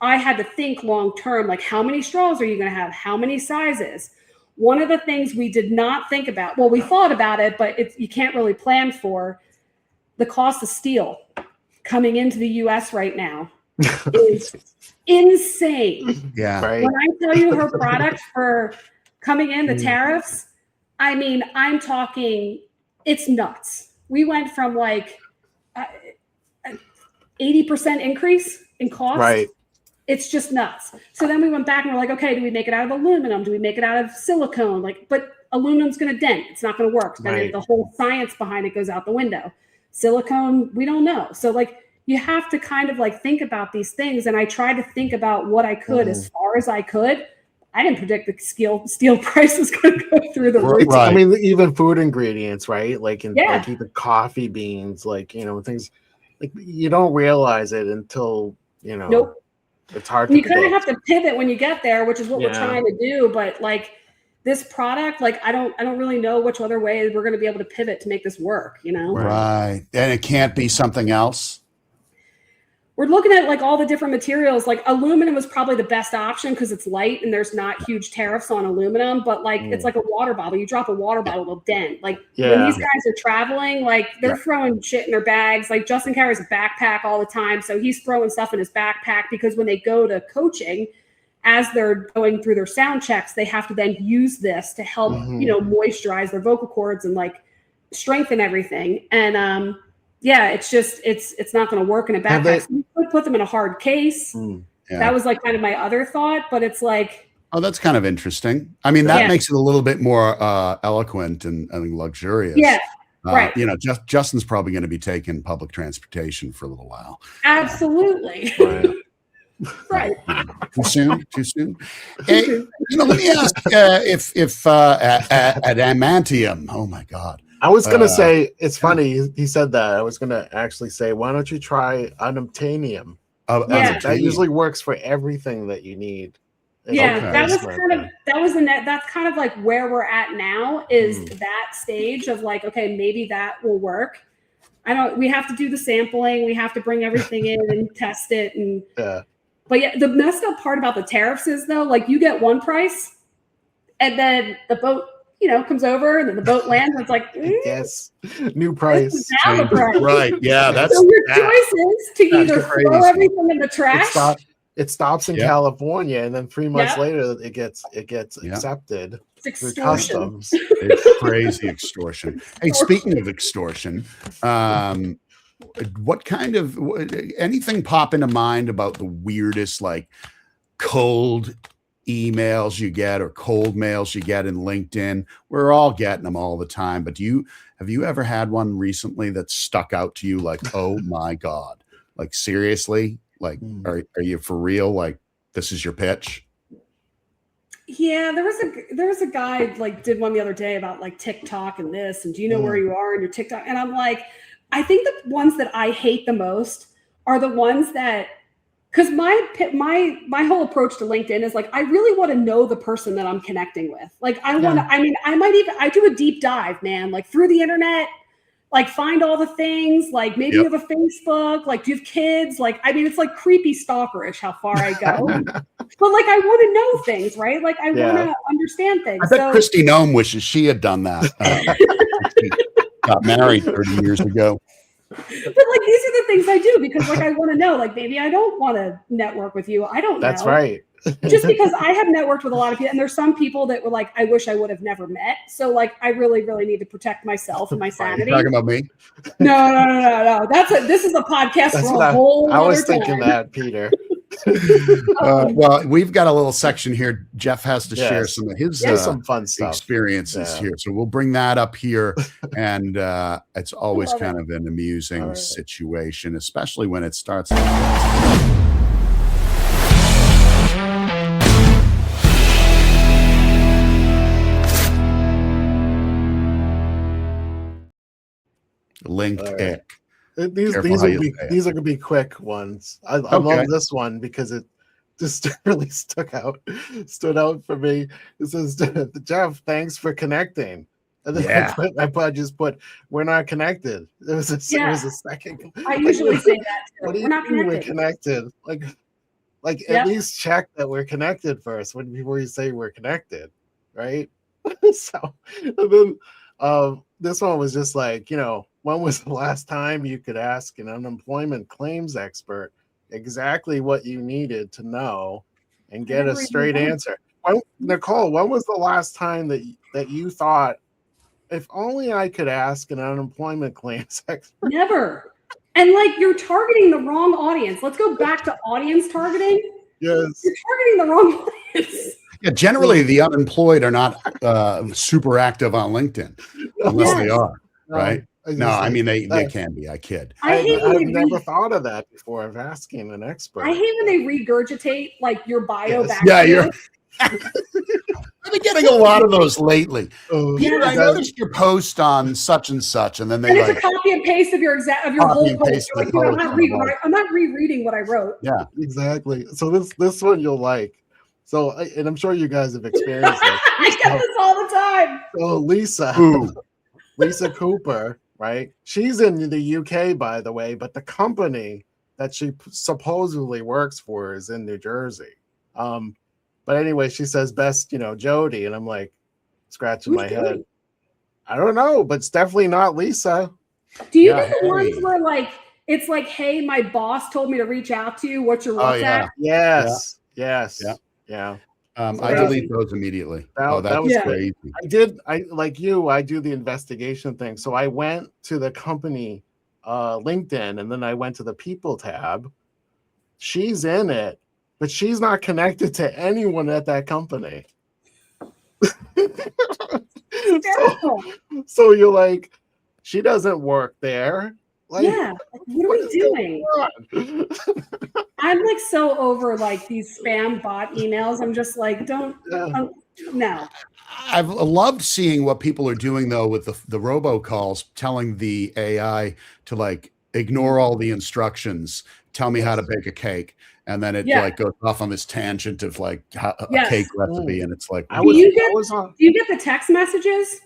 I had to think long term, like how many straws are you going to have? How many sizes? One of the things we did not think about, well, we thought about it, but you can't really plan for the cost of steel. coming into the US right now is insane. Yeah. Right. When I tell you her product for coming in, the tariffs, I mean, I'm talking, it's nuts. We went from like 80% increase in cost. Right. It's just nuts. So then we went back and we're like, okay, do we make it out of aluminum? Do we make it out of silicone? Like, but aluminum's going to dent. It's not going to work. Then the whole science behind it goes out the window. Silicone, we don't know. So like, you have to kind of like think about these things. And I tried to think about what I could as far as I could. I didn't predict the steel price is going to go through the roof. Right. I mean, even food ingredients, right? Like like even coffee beans, like, you know, things like you don't realize it until, you know, nope. It's hard. You kind of have to pivot when you get there, which is what we're trying to do. But like this product, like I don't really know which other way we're going to be able to pivot to make this work, you know? Right. And it can't be something else. We're looking at like all the different materials. Like aluminum is probably the best option because it's light and there's not huge tariffs on aluminum, but like it's like a water bottle. You drop a water bottle, it'll dent. Like when these guys are traveling, like they're throwing shit in their bags. Like Justin carries a backpack all the time. So he's throwing stuff in his backpack because when they go to coaching, as they're going through their sound checks, they have to then use this to help, you know, moisturize their vocal cords and like strengthen everything. And, yeah, it's just it's not going to work in a backpack. So you could put them in a hard case. That was like kind of my other thought, but it's like, oh, that's kind of interesting. I mean, that makes it a little bit more eloquent and luxurious. Yeah, right. You know, Justin's probably going to be taking public transportation for a little while. Absolutely. Right. Too soon. Hey, you know, let me ask if adamantium. Oh my God. I was gonna say it's funny. He said that. I was gonna actually say, why don't you try unobtainium? That usually works for everything that you need. Yeah, that's kind of like where we're at now is that stage of like, okay, maybe that will work. We have to do the sampling. We have to bring everything in and test it. And but yeah, the messed up part about the tariffs is though, like you get one price and then the boat, you know, comes over and then the boat lands and it's like, yes, new price. Now the price. Right. Yeah. That's so your choice is to either throw everything in the trash. It stops in California and then 3 months later it gets accepted. It's extortion. Customs. It's crazy extortion. Hey, speaking of extortion, what kind of anything pop into mind about the weirdest like cold emails you get or cold mails you get in LinkedIn? We're all getting them all the time, but have you ever had one recently that stuck out to you like, oh my God, like seriously, like are you for real, like this is your pitch? Yeah, there was a guy like did one the other day about like TikTok and this and do you know where you are in your TikTok? And I'm like, I think the ones that I hate the most are the ones that, because my whole approach to LinkedIn is like, I really want to know the person that I'm connecting with. Like I do a deep dive, man, like through the internet, like find all the things, like maybe you have a Facebook, like do you have kids? Like, I mean, it's like creepy stalkerish how far I go, but like, I want to know things, right? Like I want to understand things. I bet Christy Nome wishes she had done that. She got married 30 years ago. But like these are the things I do because like I want to know, like maybe I don't want to network with you. I don't know. That's right. Just because I have networked with a lot of people, and there's some people that were like, I wish I would have never met. So like I really, really need to protect myself and my sanity. You're talking about me? No. This is a podcast for a whole I was time. thinking that, Peter. Well, we've got a little section here. Jeff has to share some of his some fun stuff experiences here. So we'll bring that up here. And it's always kind of an amusing situation, especially when it starts. LinkedIn. These are gonna be quick ones. I love this one because it just really stood out for me. It says, Jeff, thanks for connecting. And then I just put, we're not connected. It was a second. I usually say that too. What do you mean we're connected? Like at least check that we're connected first before you say we're connected, right? So and then this one was just like, you know, when was the last time you could ask an unemployment claims expert exactly what you needed to know and get a straight answer? Nicole, when was the last time that you thought, if only I could ask an unemployment claims expert? Never. And like, you're targeting the wrong audience. Let's go back to audience targeting. Yes. You're targeting the wrong audience. Yeah, generally the unemployed are not super active on LinkedIn unless they are, right? No, I mean they can be. I kid. I've never thought of that before of asking an expert. I hate when they regurgitate like your bio back. Yeah, I've been getting a lot of those lately. Peter, I noticed your post on such and such, and then they it's a copy and paste of your whole post. Like, I'm not rereading what I wrote. Yeah, exactly. So this one you'll like. So, and I'm sure you guys have experienced it. I get this all the time. So Lisa Cooper, right? She's in the UK, by the way, but the company that she supposedly works for is in New Jersey. But anyway, she says best, Jody, and I'm like scratching my head. I don't know, but it's definitely not Lisa. Do you get the ones where like it's like, hey, my boss told me to reach out to you. What's your WhatsApp? Yes. Yeah. I delete those immediately. That was crazy. I like you, I do the investigation thing. So I went to the company LinkedIn, and then I went to the people tab. She's in it, but she's not connected to anyone at that company. so you're like, she doesn't work there. Like, what are we doing? I'm like so over like these spam bot emails. I'm just like, no. I've loved seeing what people are doing though with the robocalls, telling the AI to like ignore all the instructions, tell me how to bake a cake, and then it like goes off on this tangent of like a cake recipe, and it's like, do you get the text messages?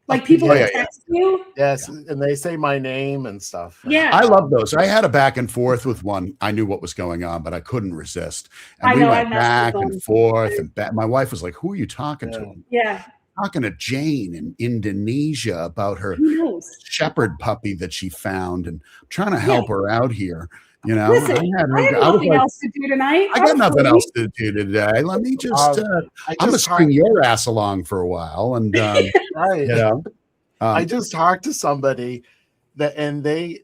Like people text you? Yes, and they say my name and stuff. Yeah. I love those. I had a back and forth with one. I knew what was going on, but I couldn't resist. And we went back and forth. And my wife was like, who are you talking to? Yeah. Talking to Jane in Indonesia about her shepherd puppy that she found, and I'm trying to help her out here. Listen, I have nothing else to do tonight. I got nothing else to do today. Let me just, I'm going to string your ass along for a while. And, I just talked to somebody and they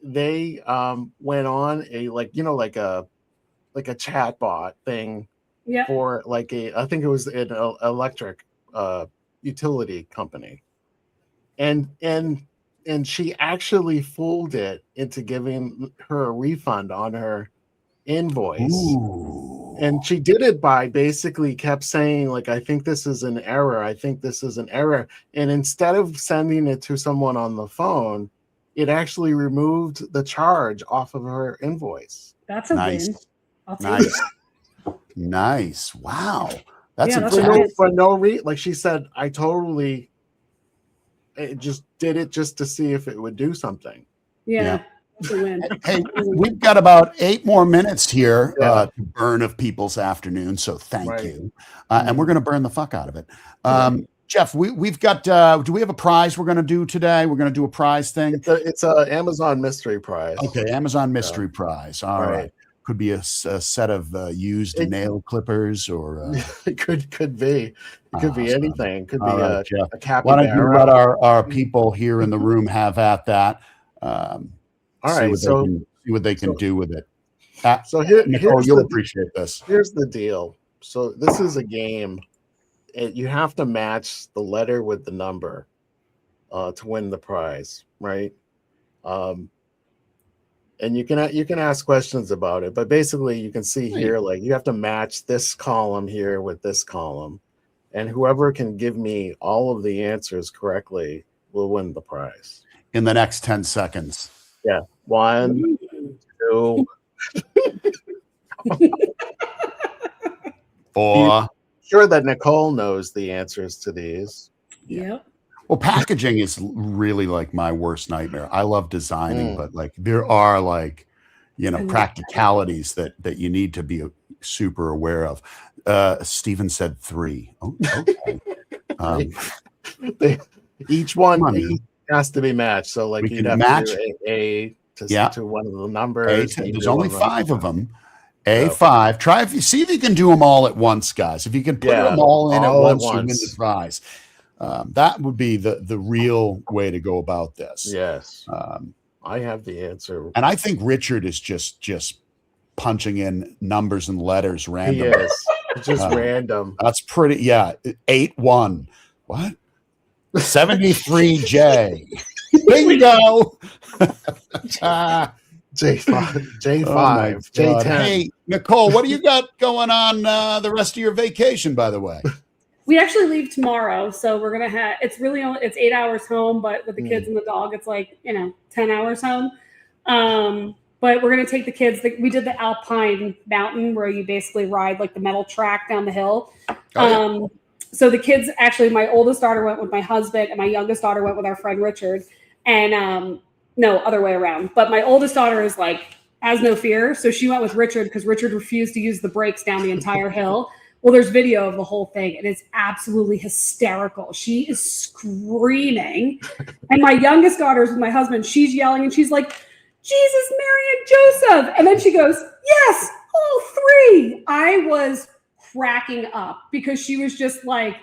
went on a, like a chat bot thing for like I think it was an electric utility company. And she actually fooled it into giving her a refund on her invoice. Ooh. And she did it by basically kept saying, like, I think this is an error. I think this is an error. And instead of sending it to someone on the phone, it actually removed the charge off of her invoice. That's a win. Nice. Wow. That's for no reason. Like she said, I totally just did it just to see if it would do something. Yeah. That's a win. Hey, we've got about 8 more minutes here to burn of people's afternoon. So thank you. And we're going to burn the fuck out of it. Jeff, we've got, do we have a prize we're going to do today? We're going to do a prize thing. It's a Amazon mystery prize. Okay. Amazon mystery prize. All right. Could be a set of used nail clippers, or it could be. It could be anything. It could be a capybara. Why don't you let our people here in the room have at that? All right. See what they can do with it. So Nicole, you'll appreciate this. Here's the deal. So this is a game. You have to match the letter with the number to win the prize, right? And you can ask questions about it, but basically you can see here, like you have to match this column here with this column, and whoever can give me all of the answers correctly will win the prize in the next 10 seconds. Yeah. 1, 2, 4. Sure that Nicole knows the answers to these. Yep. Well, packaging is really like my worst nightmare. I love designing, but like there are like, practicalities that you need to be super aware of. Stephen said 3. Oh, okay. Each one, has to be matched. So like you'd have to do A to one of the numbers. There's only 5 of them. A5. Try see if you can do them all at once, guys. If you can put them all in at once, you win the prize. That would be the real way to go about this. Yes. I have the answer. And I think Richard is just punching in numbers and letters randomly. He is. It's just random. That's pretty. 8-1. What? 73J. Bingo. J5, J10. Hey, Nicole, what do you got going on the rest of your vacation, by the way? We actually leave tomorrow, so we're gonna have. It's 8 hours home, but with the kids and the dog, it's like 10 hours home. But we're gonna take the kids. We did the Alpine Mountain, where you basically ride like the metal track down the hill. So the kids, actually, my oldest daughter went with my husband, and my youngest daughter went with our friend Richard. And no, other way around. But my oldest daughter is like has no fear, so she went with Richard because Richard refused to use the brakes down the entire hill. Well, there's video of the whole thing, and it's absolutely hysterical. She is screaming. And my youngest daughter is with my husband. She's yelling, and she's like, Jesus, Mary, and Joseph. And then she goes, yes, all 3. I was cracking up because she was just like,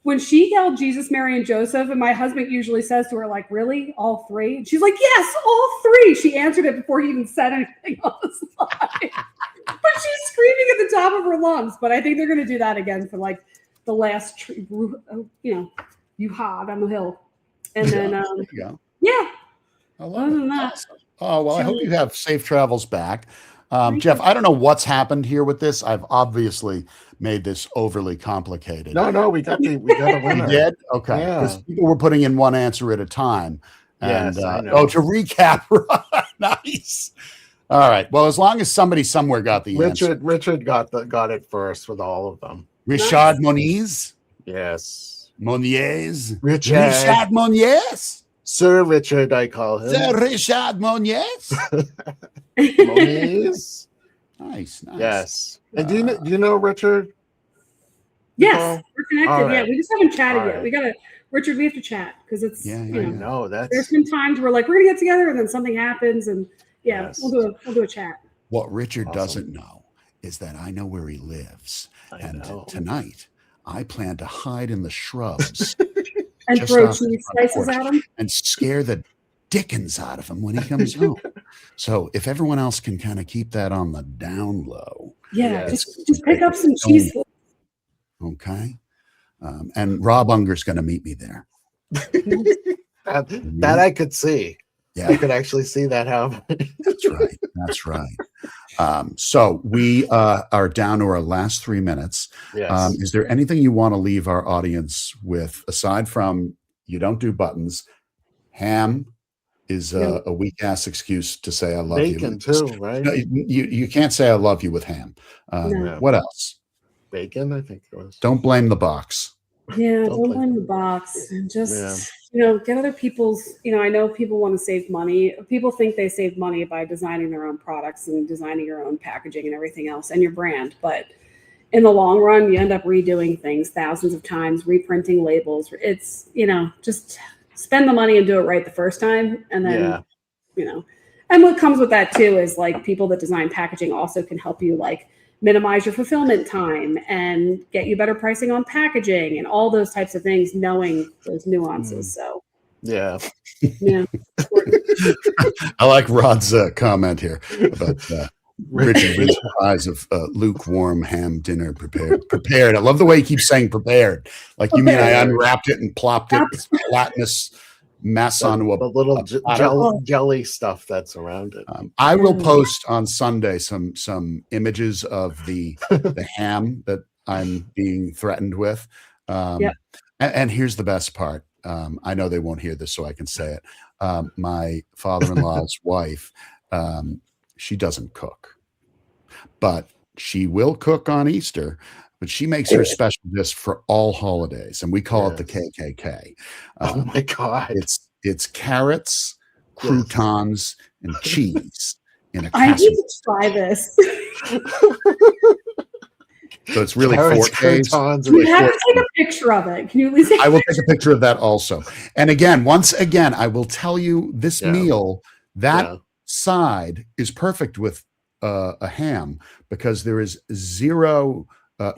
when she yelled Jesus, Mary, and Joseph, and my husband usually says to her, like, really? All 3? And she's like, yes, all 3. She answered it before he even said anything on the slide. But she's screaming at the top of her lungs. But I think they're going to do that again for like the last, Yuha down the hill. And then, other than that. Awesome. Oh, well, I hope you have safe travels back. Jeff, I don't know what's happened here with this. I've obviously made this overly complicated. No, we got a winner. You did? Okay. Because people were putting in one answer at a time. And to recap, nice. All right. Well, as long as somebody somewhere got the answer. Richard got it first with all of them. Richard Moniz? Yes. Moniz? Richard Moniz? Sir Richard, I call him. Sir Richard Moniz? Moniz? Nice. Yes. And do you know Richard? Yes, we're connected. Right. Yeah, we just haven't chatted yet. Richard, we have to chat because it's there's been times where like we're gonna get together and then something happens and we'll do a chat. What Richard doesn't know is that I know where he lives. Tonight I plan to hide in the shrubs and throw cheese slices at him and scare the dickens out of him when he comes home. So if everyone else can kind of keep that on the down low. Yeah, just pick up some cheese. Okay. And Rob Unger's going to meet me there. that I could see. Yeah. I could actually see that happen. That's right. So we are down to our last 3 minutes. Yes. Is there anything you want to leave our audience with, aside from you don't do buttons? Ham is a weak ass excuse to say I love you. Bacon too, right? No, you can't say I love you with ham. What else? Bacon, I think it was. Don't blame the box. Yeah, don't blame the box. And just get other people's. I know people want to save money. People think they save money by designing their own products and designing your own packaging and everything else and your brand, but in the long run, you end up redoing things thousands of times, reprinting labels. It's just spend the money and do it right the first time, and then and what comes with that too is like people that design packaging also can help you like minimize your fulfillment time and get you better pricing on packaging and all those types of things, knowing those nuances. So yeah. I like Rod's comment here about Richard being surprised of lukewarm ham dinner prepared. I love the way he keeps saying prepared. Like you mean I unwrapped it and plopped it gelatinous mess onto a little jelly stuff that's around it. I will post on Sunday some images of the ham that I'm being threatened with. And here's the best part. I know they won't hear this, so I can say it. My father-in-law's wife, she doesn't cook, but she will cook on Easter. But she makes her special dish for all holidays, and we call it the KKK. Oh my God! It's carrots, croutons, and cheese in a I need to try this. So it's really Carrots, 4 days. croutons, You have to take a picture of it. Can you at least? I will take a picture of that also. And again, once again, I will tell you this meal, that side is perfect with a ham because there is zero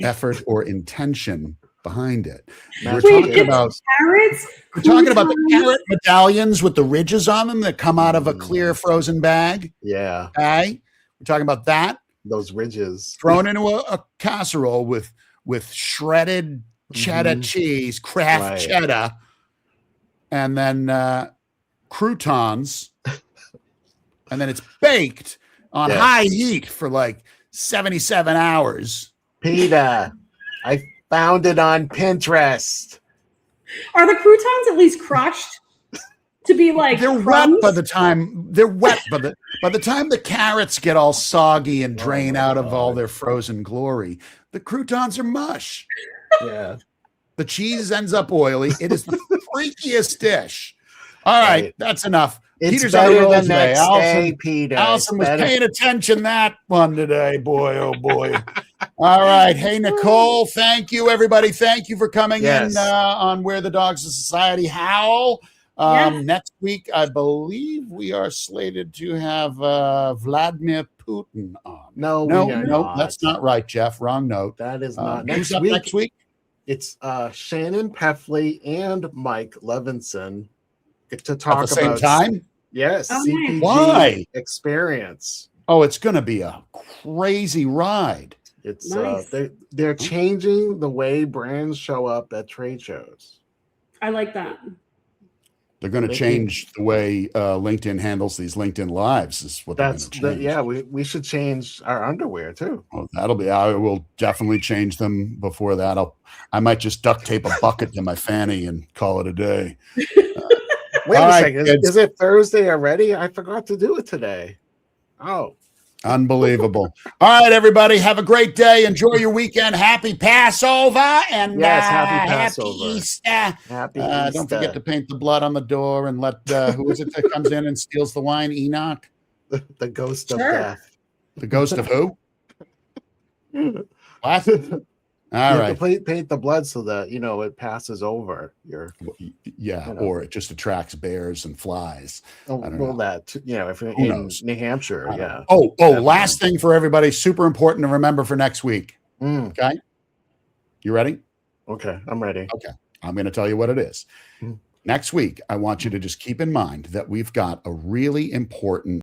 effort or intention behind it. We're talking about carrots. We're talking about the carrot medallions with the ridges on them that come out of a clear frozen bag. Yeah. Okay. We're talking about that. Those ridges thrown into a casserole with shredded cheddar cheese, Kraft cheddar, and then croutons, and then it's baked on high heat for like 77 hours. Peter, I found it on Pinterest. Are the croutons at least crushed to be like they're crumbs? wet by the time by the time the carrots get all soggy and drain out of all their frozen glory, the croutons are mush. Yeah. The cheese ends up oily. It is the freakiest dish. All right, that's enough. It's Peter's better on than today. Allison, Peter. Allison was paying attention that one today. Boy, oh boy. All right. Hey, Nicole, thank you, everybody. Thank you for coming in on Where the Dogs of Society Howl. Next week, I believe we are slated to have Vladimir Putin on. No, that's not right, Jeff. Wrong note. That is not. Who's up next week? It's Shannon Peffley and Mike Levinson get to talk at the same about time. Yes, CPG Why? experience. Oh, it's going to be a crazy ride. It's they're changing the way brands show up at trade shows. I like that. They're going to change the way LinkedIn handles these LinkedIn lives. Is what they're going to change. We should change our underwear too. Oh, that'll be. I will definitely change them before that. I might just duct tape a bucket to my fanny and call it a day. Wait a second. Is it Thursday already? I forgot to do it today. Oh. Unbelievable. All right, everybody. Have a great day. Enjoy your weekend. Happy Passover. And happy Passover. Happy Easter. Happy Easter. Don't forget to paint the blood on the door and let who is it that comes in and steals the wine? Enoch? The ghost of death. The ghost of who? What? All right. Paint the blood so that it passes over your. Or it just attracts bears and flies. That if you're in New Hampshire, Last thing for everybody, super important to remember for next week. Okay, you ready? Okay, I'm ready. Okay, I'm going to tell you what it is. Next week, I want you to just keep in mind that we've got a really important